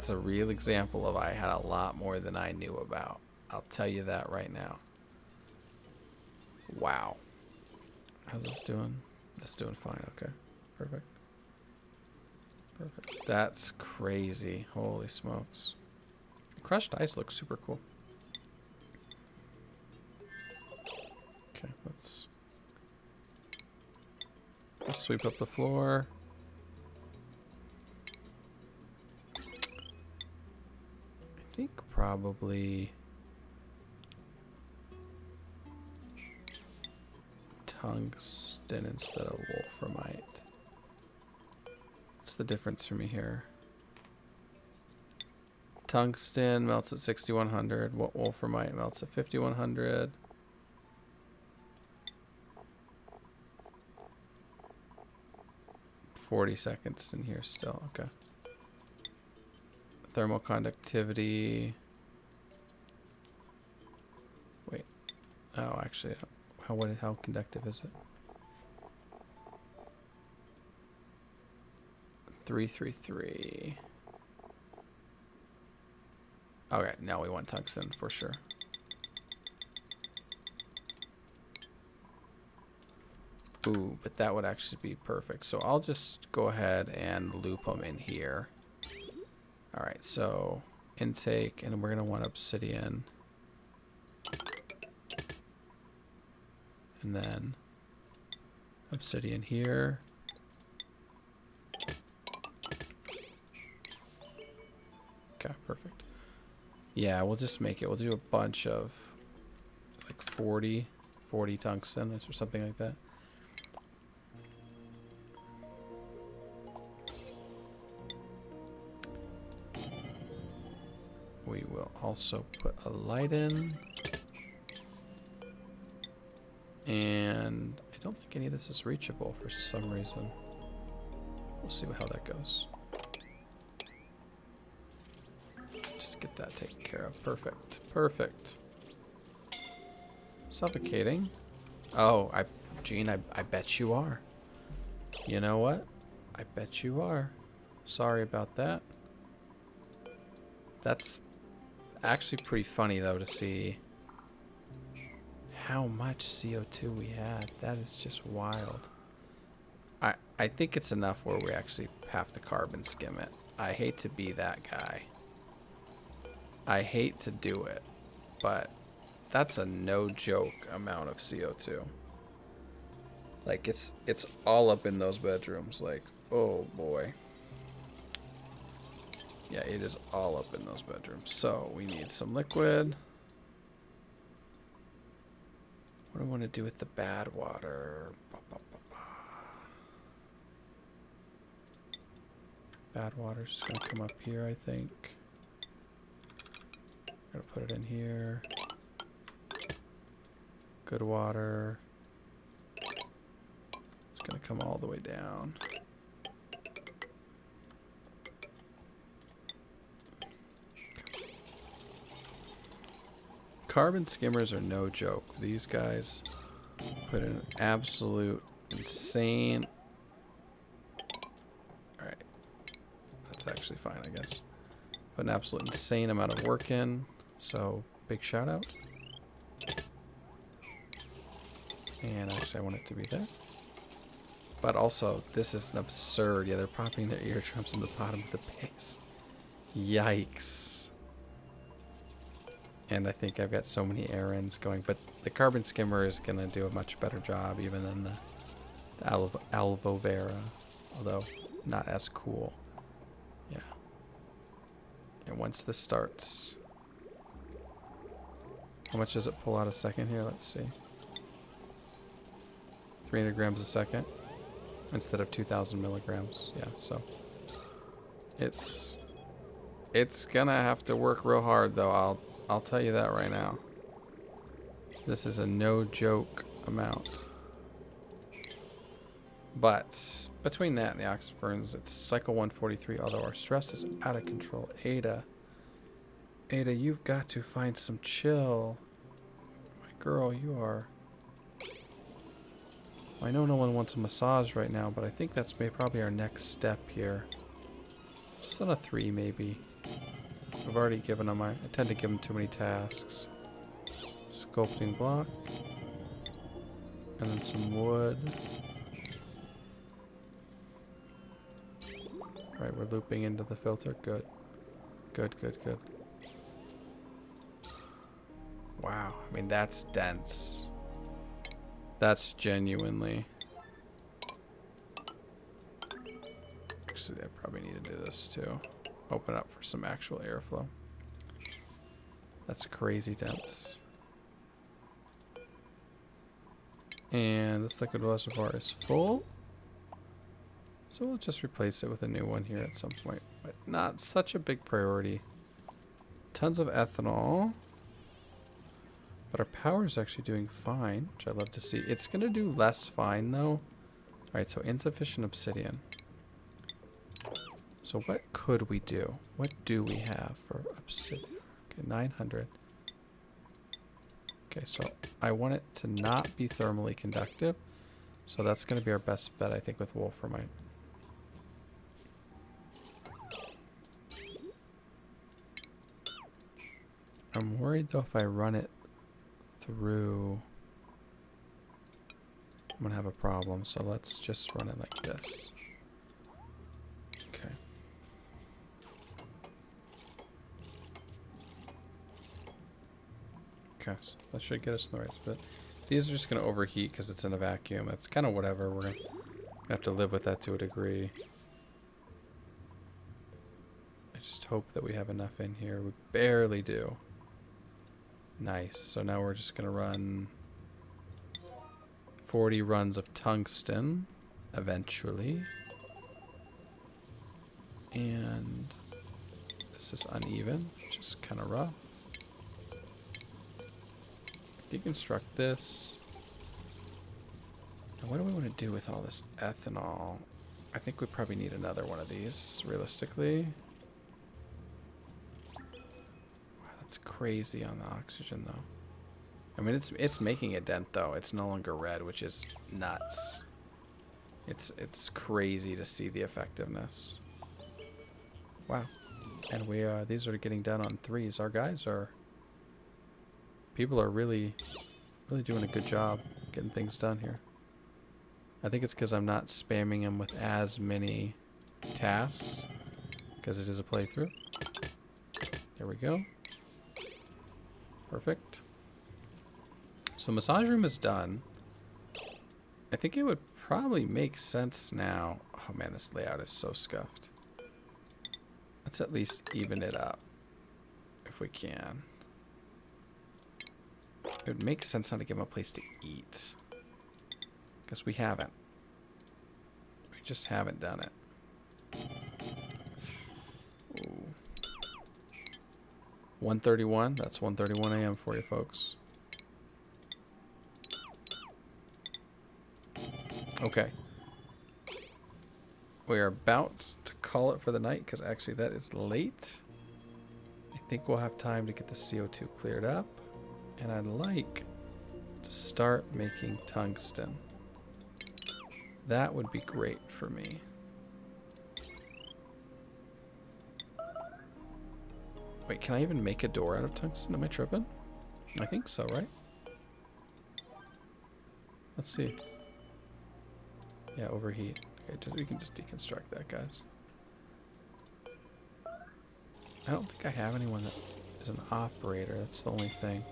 a real example of I had a lot more than I knew about. I'll tell you that right now. Wow. How's this doing? It's doing fine. Okay. Perfect. Perfect. That's crazy. Holy smokes. Crushed ice looks super cool. Okay, let's sweep up the floor. I think probably tungsten instead of wolframite. What's the difference for me here? Tungsten melts at 6100. Wolframite melts at 5100. $40 seconds in here still. Okay. Thermal conductivity. Wait. Oh, actually, how conductive is it? 333. Okay, now we want tungsten for sure. Ooh, but that would actually be perfect. So I'll just go ahead and loop them in here. All right, so intake, and we're gonna want obsidian. And then obsidian here. Okay, perfect. Yeah, we'll just make it. We'll do a bunch of like 40 tungsten or something like that. We will also put a light in. And I don't think any of this is reachable for some reason. We'll see how that goes. Just get that taken care of. Perfect. Perfect. Suffocating. Oh, Gene, I bet you are. You know what? I bet you are. Sorry about that. That's actually pretty funny, though, to see how much CO2 we had. That is just wild. I think it's enough where we actually have to carbon skim it. I hate to be that guy. I hate to do it, but that's a no joke amount of CO2. Like it's all up in those bedrooms. Like, oh boy. Yeah, it is all up in those bedrooms. So we need some liquid. What do I want to do with the bad water? Bad water's just gonna come up here, I think. Gonna put it in here. Good water. It's gonna come all the way down. Carbon skimmers are no joke. These guys put in an absolute insane. Alright. That's actually fine, I guess. Put an absolute insane amount of work in. So, big shout out. And actually, I want it to be there. But also, this is an absurd. Yeah, they're popping their eardrums in the bottom of the base. Yikes. And I think I've got so many errands going. But the carbon skimmer is going to do a much better job even than the Alvovera. Although, not as cool. Yeah. And once this starts... How much does it pull out a second here? Let's see. 300 grams a second instead of 2,000 milligrams. Yeah, so it's gonna have to work real hard, though. I'll tell you that right now. This is a no joke amount. But between that and the Oxyferns, it's cycle 143, although our stress is out of control. Ada, you've got to find some chill. My girl, you are... I know no one wants a massage right now, but I think that's probably our next step here. Just on a 3, maybe. I've already given them... I tend to give them too many tasks. Sculpting block. And then some wood. Right, we're looping into the filter. Good. Good, good, good. Wow, I mean, that's dense. That's genuinely... Actually, I probably need to do this too. Open up for some actual airflow. That's crazy dense. And this liquid reservoir is full. So we'll just replace it with a new one here at some point. But not such a big priority. Tons of ethanol. But our power is actually doing fine, which I love to see. It's going to do less fine, though. Alright, so insufficient obsidian. So what could we do? What do we have for obsidian? Okay, 900. Okay, so I want it to not be thermally conductive. So that's going to be our best bet, I think, with wolframite. I'm worried, though, if I run it through, I'm going to have a problem. So let's just run it like this. Okay. Okay, so that should get us in the right spot. These are just going to overheat because it's in a vacuum. It's kind of whatever. We're going to have to live with that to a degree. I just hope that we have enough in here. We barely do. Nice. So now we're just going to run 40 runs of tungsten eventually. And this is uneven, just kind of rough. Deconstruct this. Now what do we want to do with all this ethanol? I think we probably need another one of these, realistically. It's crazy on the oxygen, though. I mean, it's making a dent, though. It's no longer red, which is nuts. It's crazy to see the effectiveness. Wow. And these are getting done on 3s. Our guys are... People are really doing a good job getting things done here. I think it's because I'm not spamming them with as many tasks, because it is a playthrough. There we go. Perfect. So massage room is done. I think it would probably make sense now. Oh man, this layout is so scuffed. Let's at least even it up if we can. It would make sense now to give them a place to eat. Because we haven't. We just haven't done it. Ooh. 1:31. That's 1:31 a.m. for you folks. Okay. We are about to call it for the night because actually that is late. I think we'll have time to get the CO2 cleared up. And I'd like to start making tungsten. That would be great for me. Wait, can I even make a door out of tungsten? Am I tripping? I think so, right? Let's see. Yeah, overheat. Okay, we can just deconstruct that, guys. I don't think I have anyone that is an operator. That's the only thing.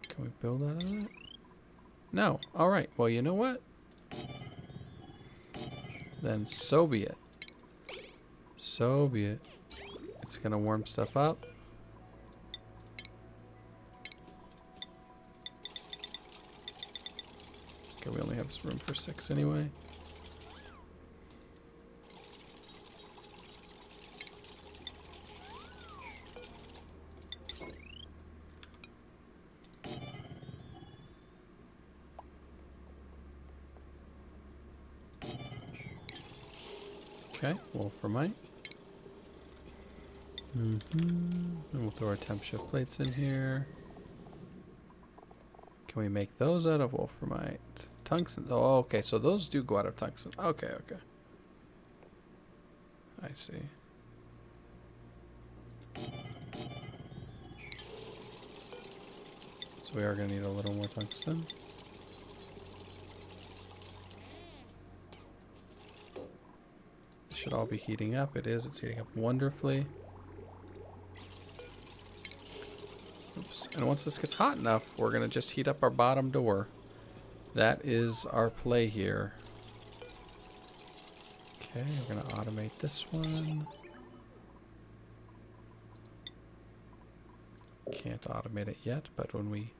Can we build out of that? No. All right. Well, you know what? Then so be it. So be it. It's going to warm stuff up. Okay, we only have room for 6 anyway. Okay, wolframite. And we'll throw our temp shift plates in here. Can we make those out of wolframite? Tungsten. Oh, okay. So those do go out of tungsten. Okay, okay. I see. So we are going to need a little more tungsten. This should all be heating up. It is. It's heating up wonderfully. Oops. And once this gets hot enough, we're going to just heat up our bottom door. That is our play here. Okay, we're going to automate this one. Can't automate it yet, but when we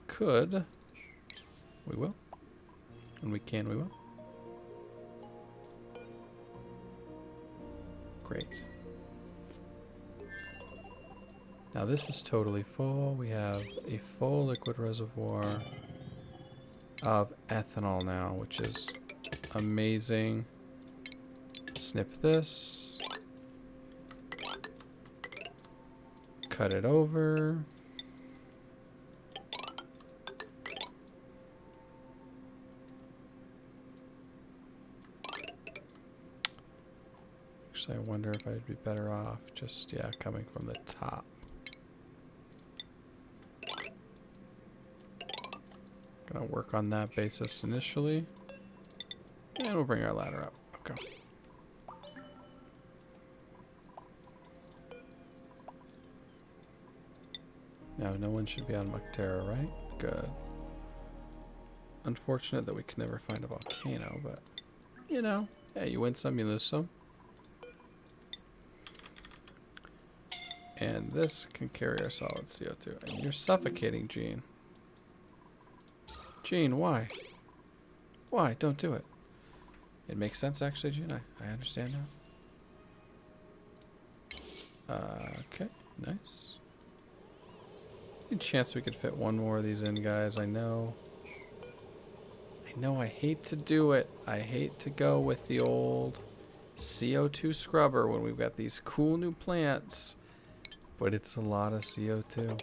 could, we will. When we can, we will. Great. Now this is totally full. We have a full liquid reservoir of ethanol now, which is amazing. Snip this. Cut it over. Actually, I wonder if I'd be better off just, yeah, coming from the top. Gonna work on that basis initially. And we'll bring our ladder up. Okay. Now, no one should be on Mukterra, right? Good. Unfortunate that we can never find a volcano, but, you know, hey, you win some, you lose some. And this can carry our solid CO2. And you're suffocating, Gene. Gene, why? Why? Don't do it. It makes sense, actually, Gene. I understand now. Okay, nice. Any chance we could fit one more of these in, guys? I know I hate to do it. I hate to go with the old CO2 scrubber when we've got these cool new plants. But it's a lot of CO2.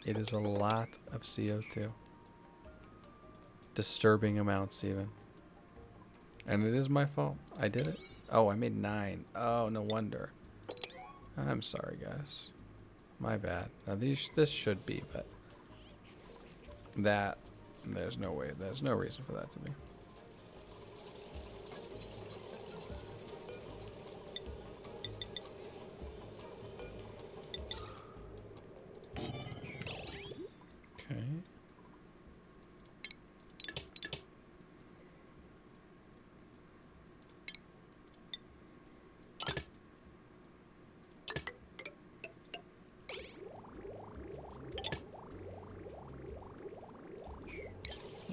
It is a lot of CO2. Disturbing amounts, even. And it is my fault. I did it. Oh, I made 9. Oh, no wonder. I'm sorry, guys. My bad. Now, this should be, but that, there's no way. There's no reason for that to be. Okay.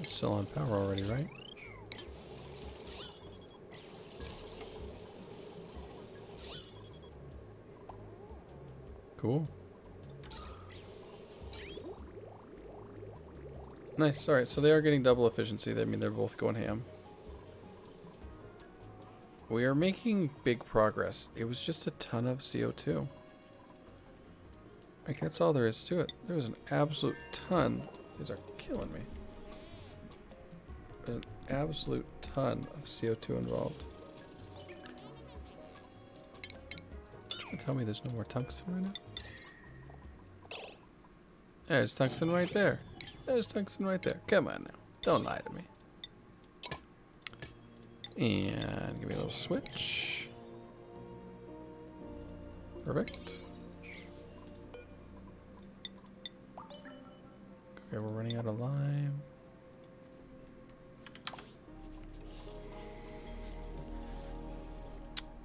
It's still on power already, right? Cool. Nice. Alright, so they are getting double efficiency. I mean, they're both going ham. We are making big progress. It was just a ton of CO2. Like, that's all there is to it. There was an absolute ton. These are killing me. An absolute ton of CO2 involved. Trying to tell me there's no more tungsten right now? There's tungsten right there. There's tungsten right there. Come on now. Don't lie to me. And give me a little switch. Perfect. Okay, we're running out of lime.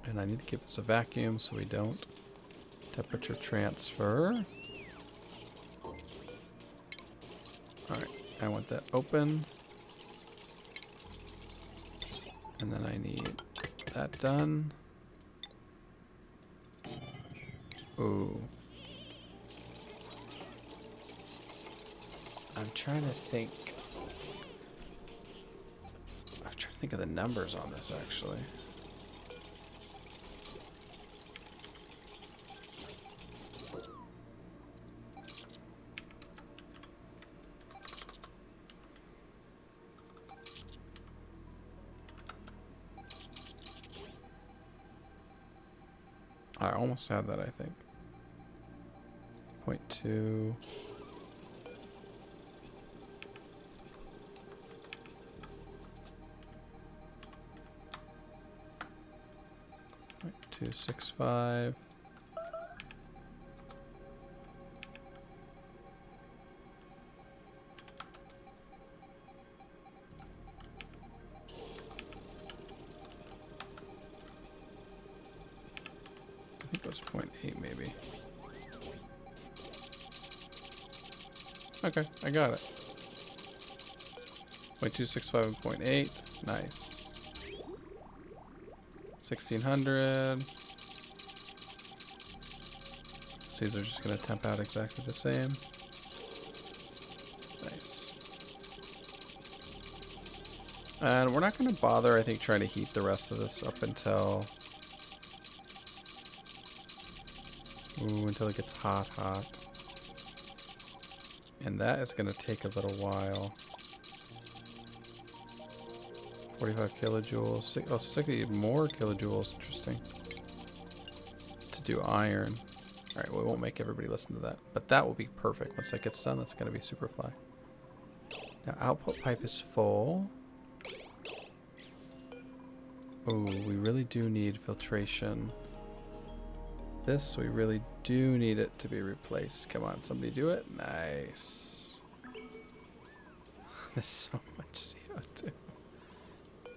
And I need to keep this a vacuum so we don't temperature transfer. Alright, I want that open. And then I need that done. Ooh. I'm trying to think of the numbers on this, actually. I almost had that, I think. 0.2. Point 265. I think it was 0.8 maybe. Okay, I got it. 0.265 and 0.8. Nice. 1600. So these are just going to temp out exactly the same. Nice. And we're not going to bother, I think, trying to heat the rest of this up until... Ooh, until it gets hot, hot. And that is going to take a little while. 45 kilojoules. Oh, so it's actually more kilojoules. Interesting. To do iron. Alright, well, we won't make everybody listen to that. But that will be perfect. Once that gets done, that's going to be super fly. Now, output pipe is full. Oh, we really do need filtration. This, we really do need it to be replaced. Come on, somebody do it. Nice. There's so much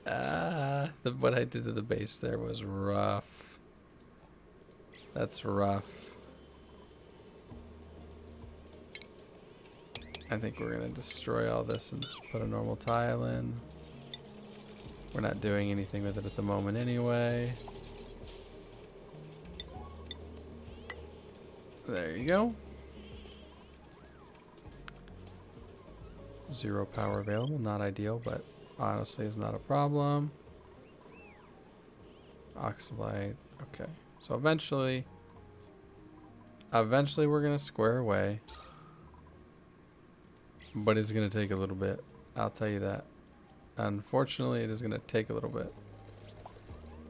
CO2. What I did to the base there was rough. That's rough. I think we're gonna destroy all this and just put a normal tile in. We're not doing anything with it at the moment anyway. There you go. 0 power available, not ideal, but honestly is not a problem. Oxalite, okay. So eventually we're gonna square away. But it's gonna take a little bit. I'll tell you that. Unfortunately, it is gonna take a little bit.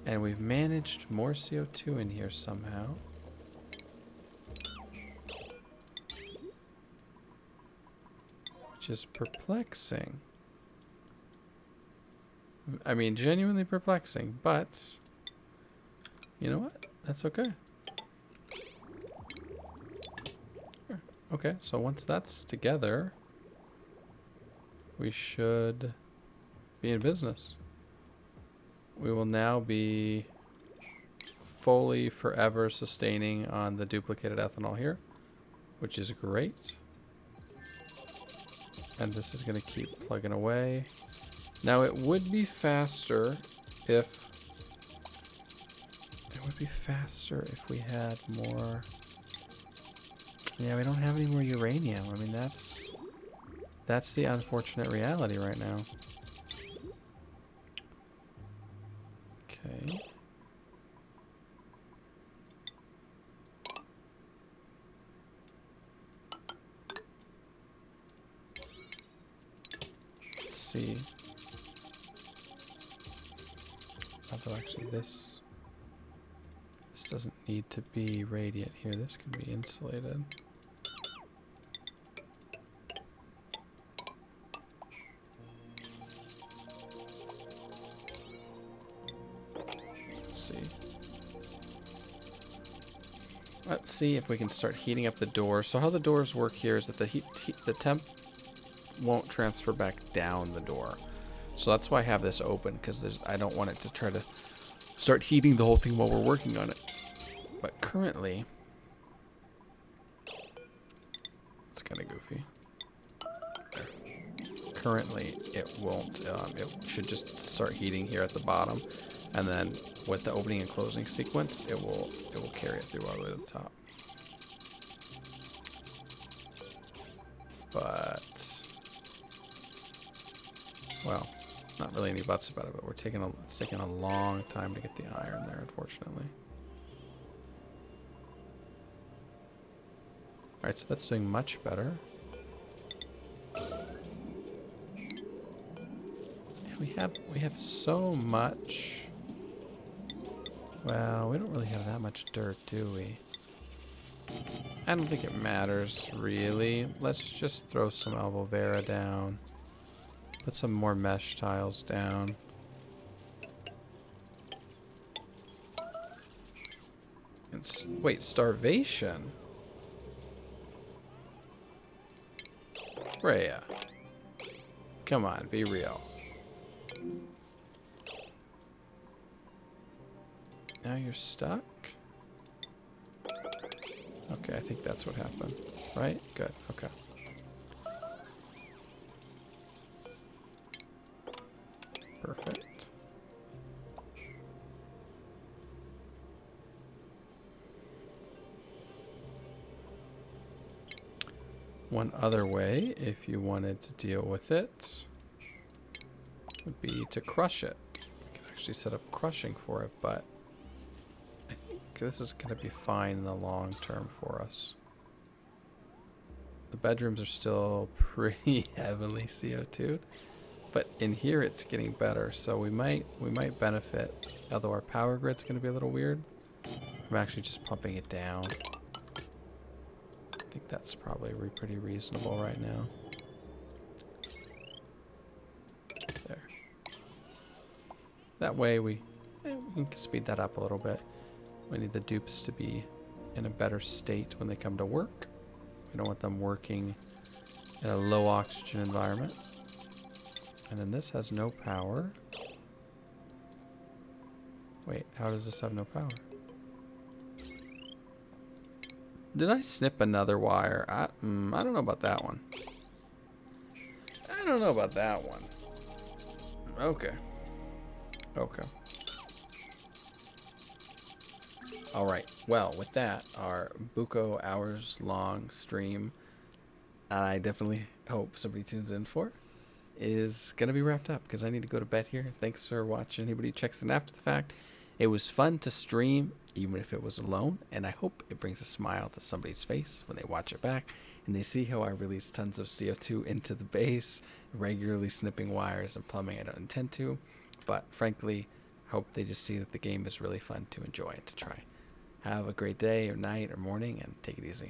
And we've managed more CO2 in here somehow. Which is perplexing. I mean, genuinely perplexing, but you know what? That's okay. Okay, so once that's together, we should be in business. We will now be fully forever sustaining on the duplicated ethanol here, which is great. And this is going to keep plugging away. Now it would be faster if we had more. Yeah, we don't have any more uranium. I mean, that's the unfortunate reality right now. Okay. Let's see. Although actually this doesn't need to be radiant here. This can be insulated. Let's see if we can start heating up the doors. So how the doors work here is that the temp won't transfer back down the door. So that's why I have this open, because I don't want it to try to start heating the whole thing while we're working on it. But currently, it's kind of goofy. Currently, it won't. It should just start heating here at the bottom. And then with the opening and closing sequence, it will carry it through all the way to the top. But, well, not really any buts about it, but it's taking a long time to get the iron there, unfortunately. Alright, so that's doing much better. And we have so much Well, we don't really have that much dirt, do we? I don't think it matters, really. Let's just throw some aloe vera down. Put some more mesh tiles down. And wait, starvation? Freya. Come on, be real. Now you're stuck? Okay, I think that's what happened. Right? Good, okay. Perfect. One other way, if you wanted to deal with it, would be to crush it. We can actually set up crushing for it, but I think this is going to be fine in the long term for us. The bedrooms are still pretty heavily CO2'd, but in here it's getting better, so we might benefit. Although our power grid's going to be a little weird, I'm actually just pumping it down. I think that's probably pretty reasonable right now. There. That way we can speed that up a little bit. We need the dupes to be in a better state when they come to work. We don't want them working in a low oxygen environment. And then this has no power. Wait, how does this have no power? Did I snip another wire? I don't know about that one. I don't know about that one. Okay. Okay. All right. Well, with that, our Buko hours long stream, I definitely hope somebody tunes in for, is going to be wrapped up because I need to go to bed here. Thanks for watching. Anybody who checks in after the fact. It was fun to stream, even if it was alone, and I hope it brings a smile to somebody's face when they watch it back and they see how I release tons of CO2 into the base, regularly snipping wires and plumbing I don't intend to. But frankly, hope they just see that the game is really fun to enjoy and to try. Have a great day or night or morning, and take it easy.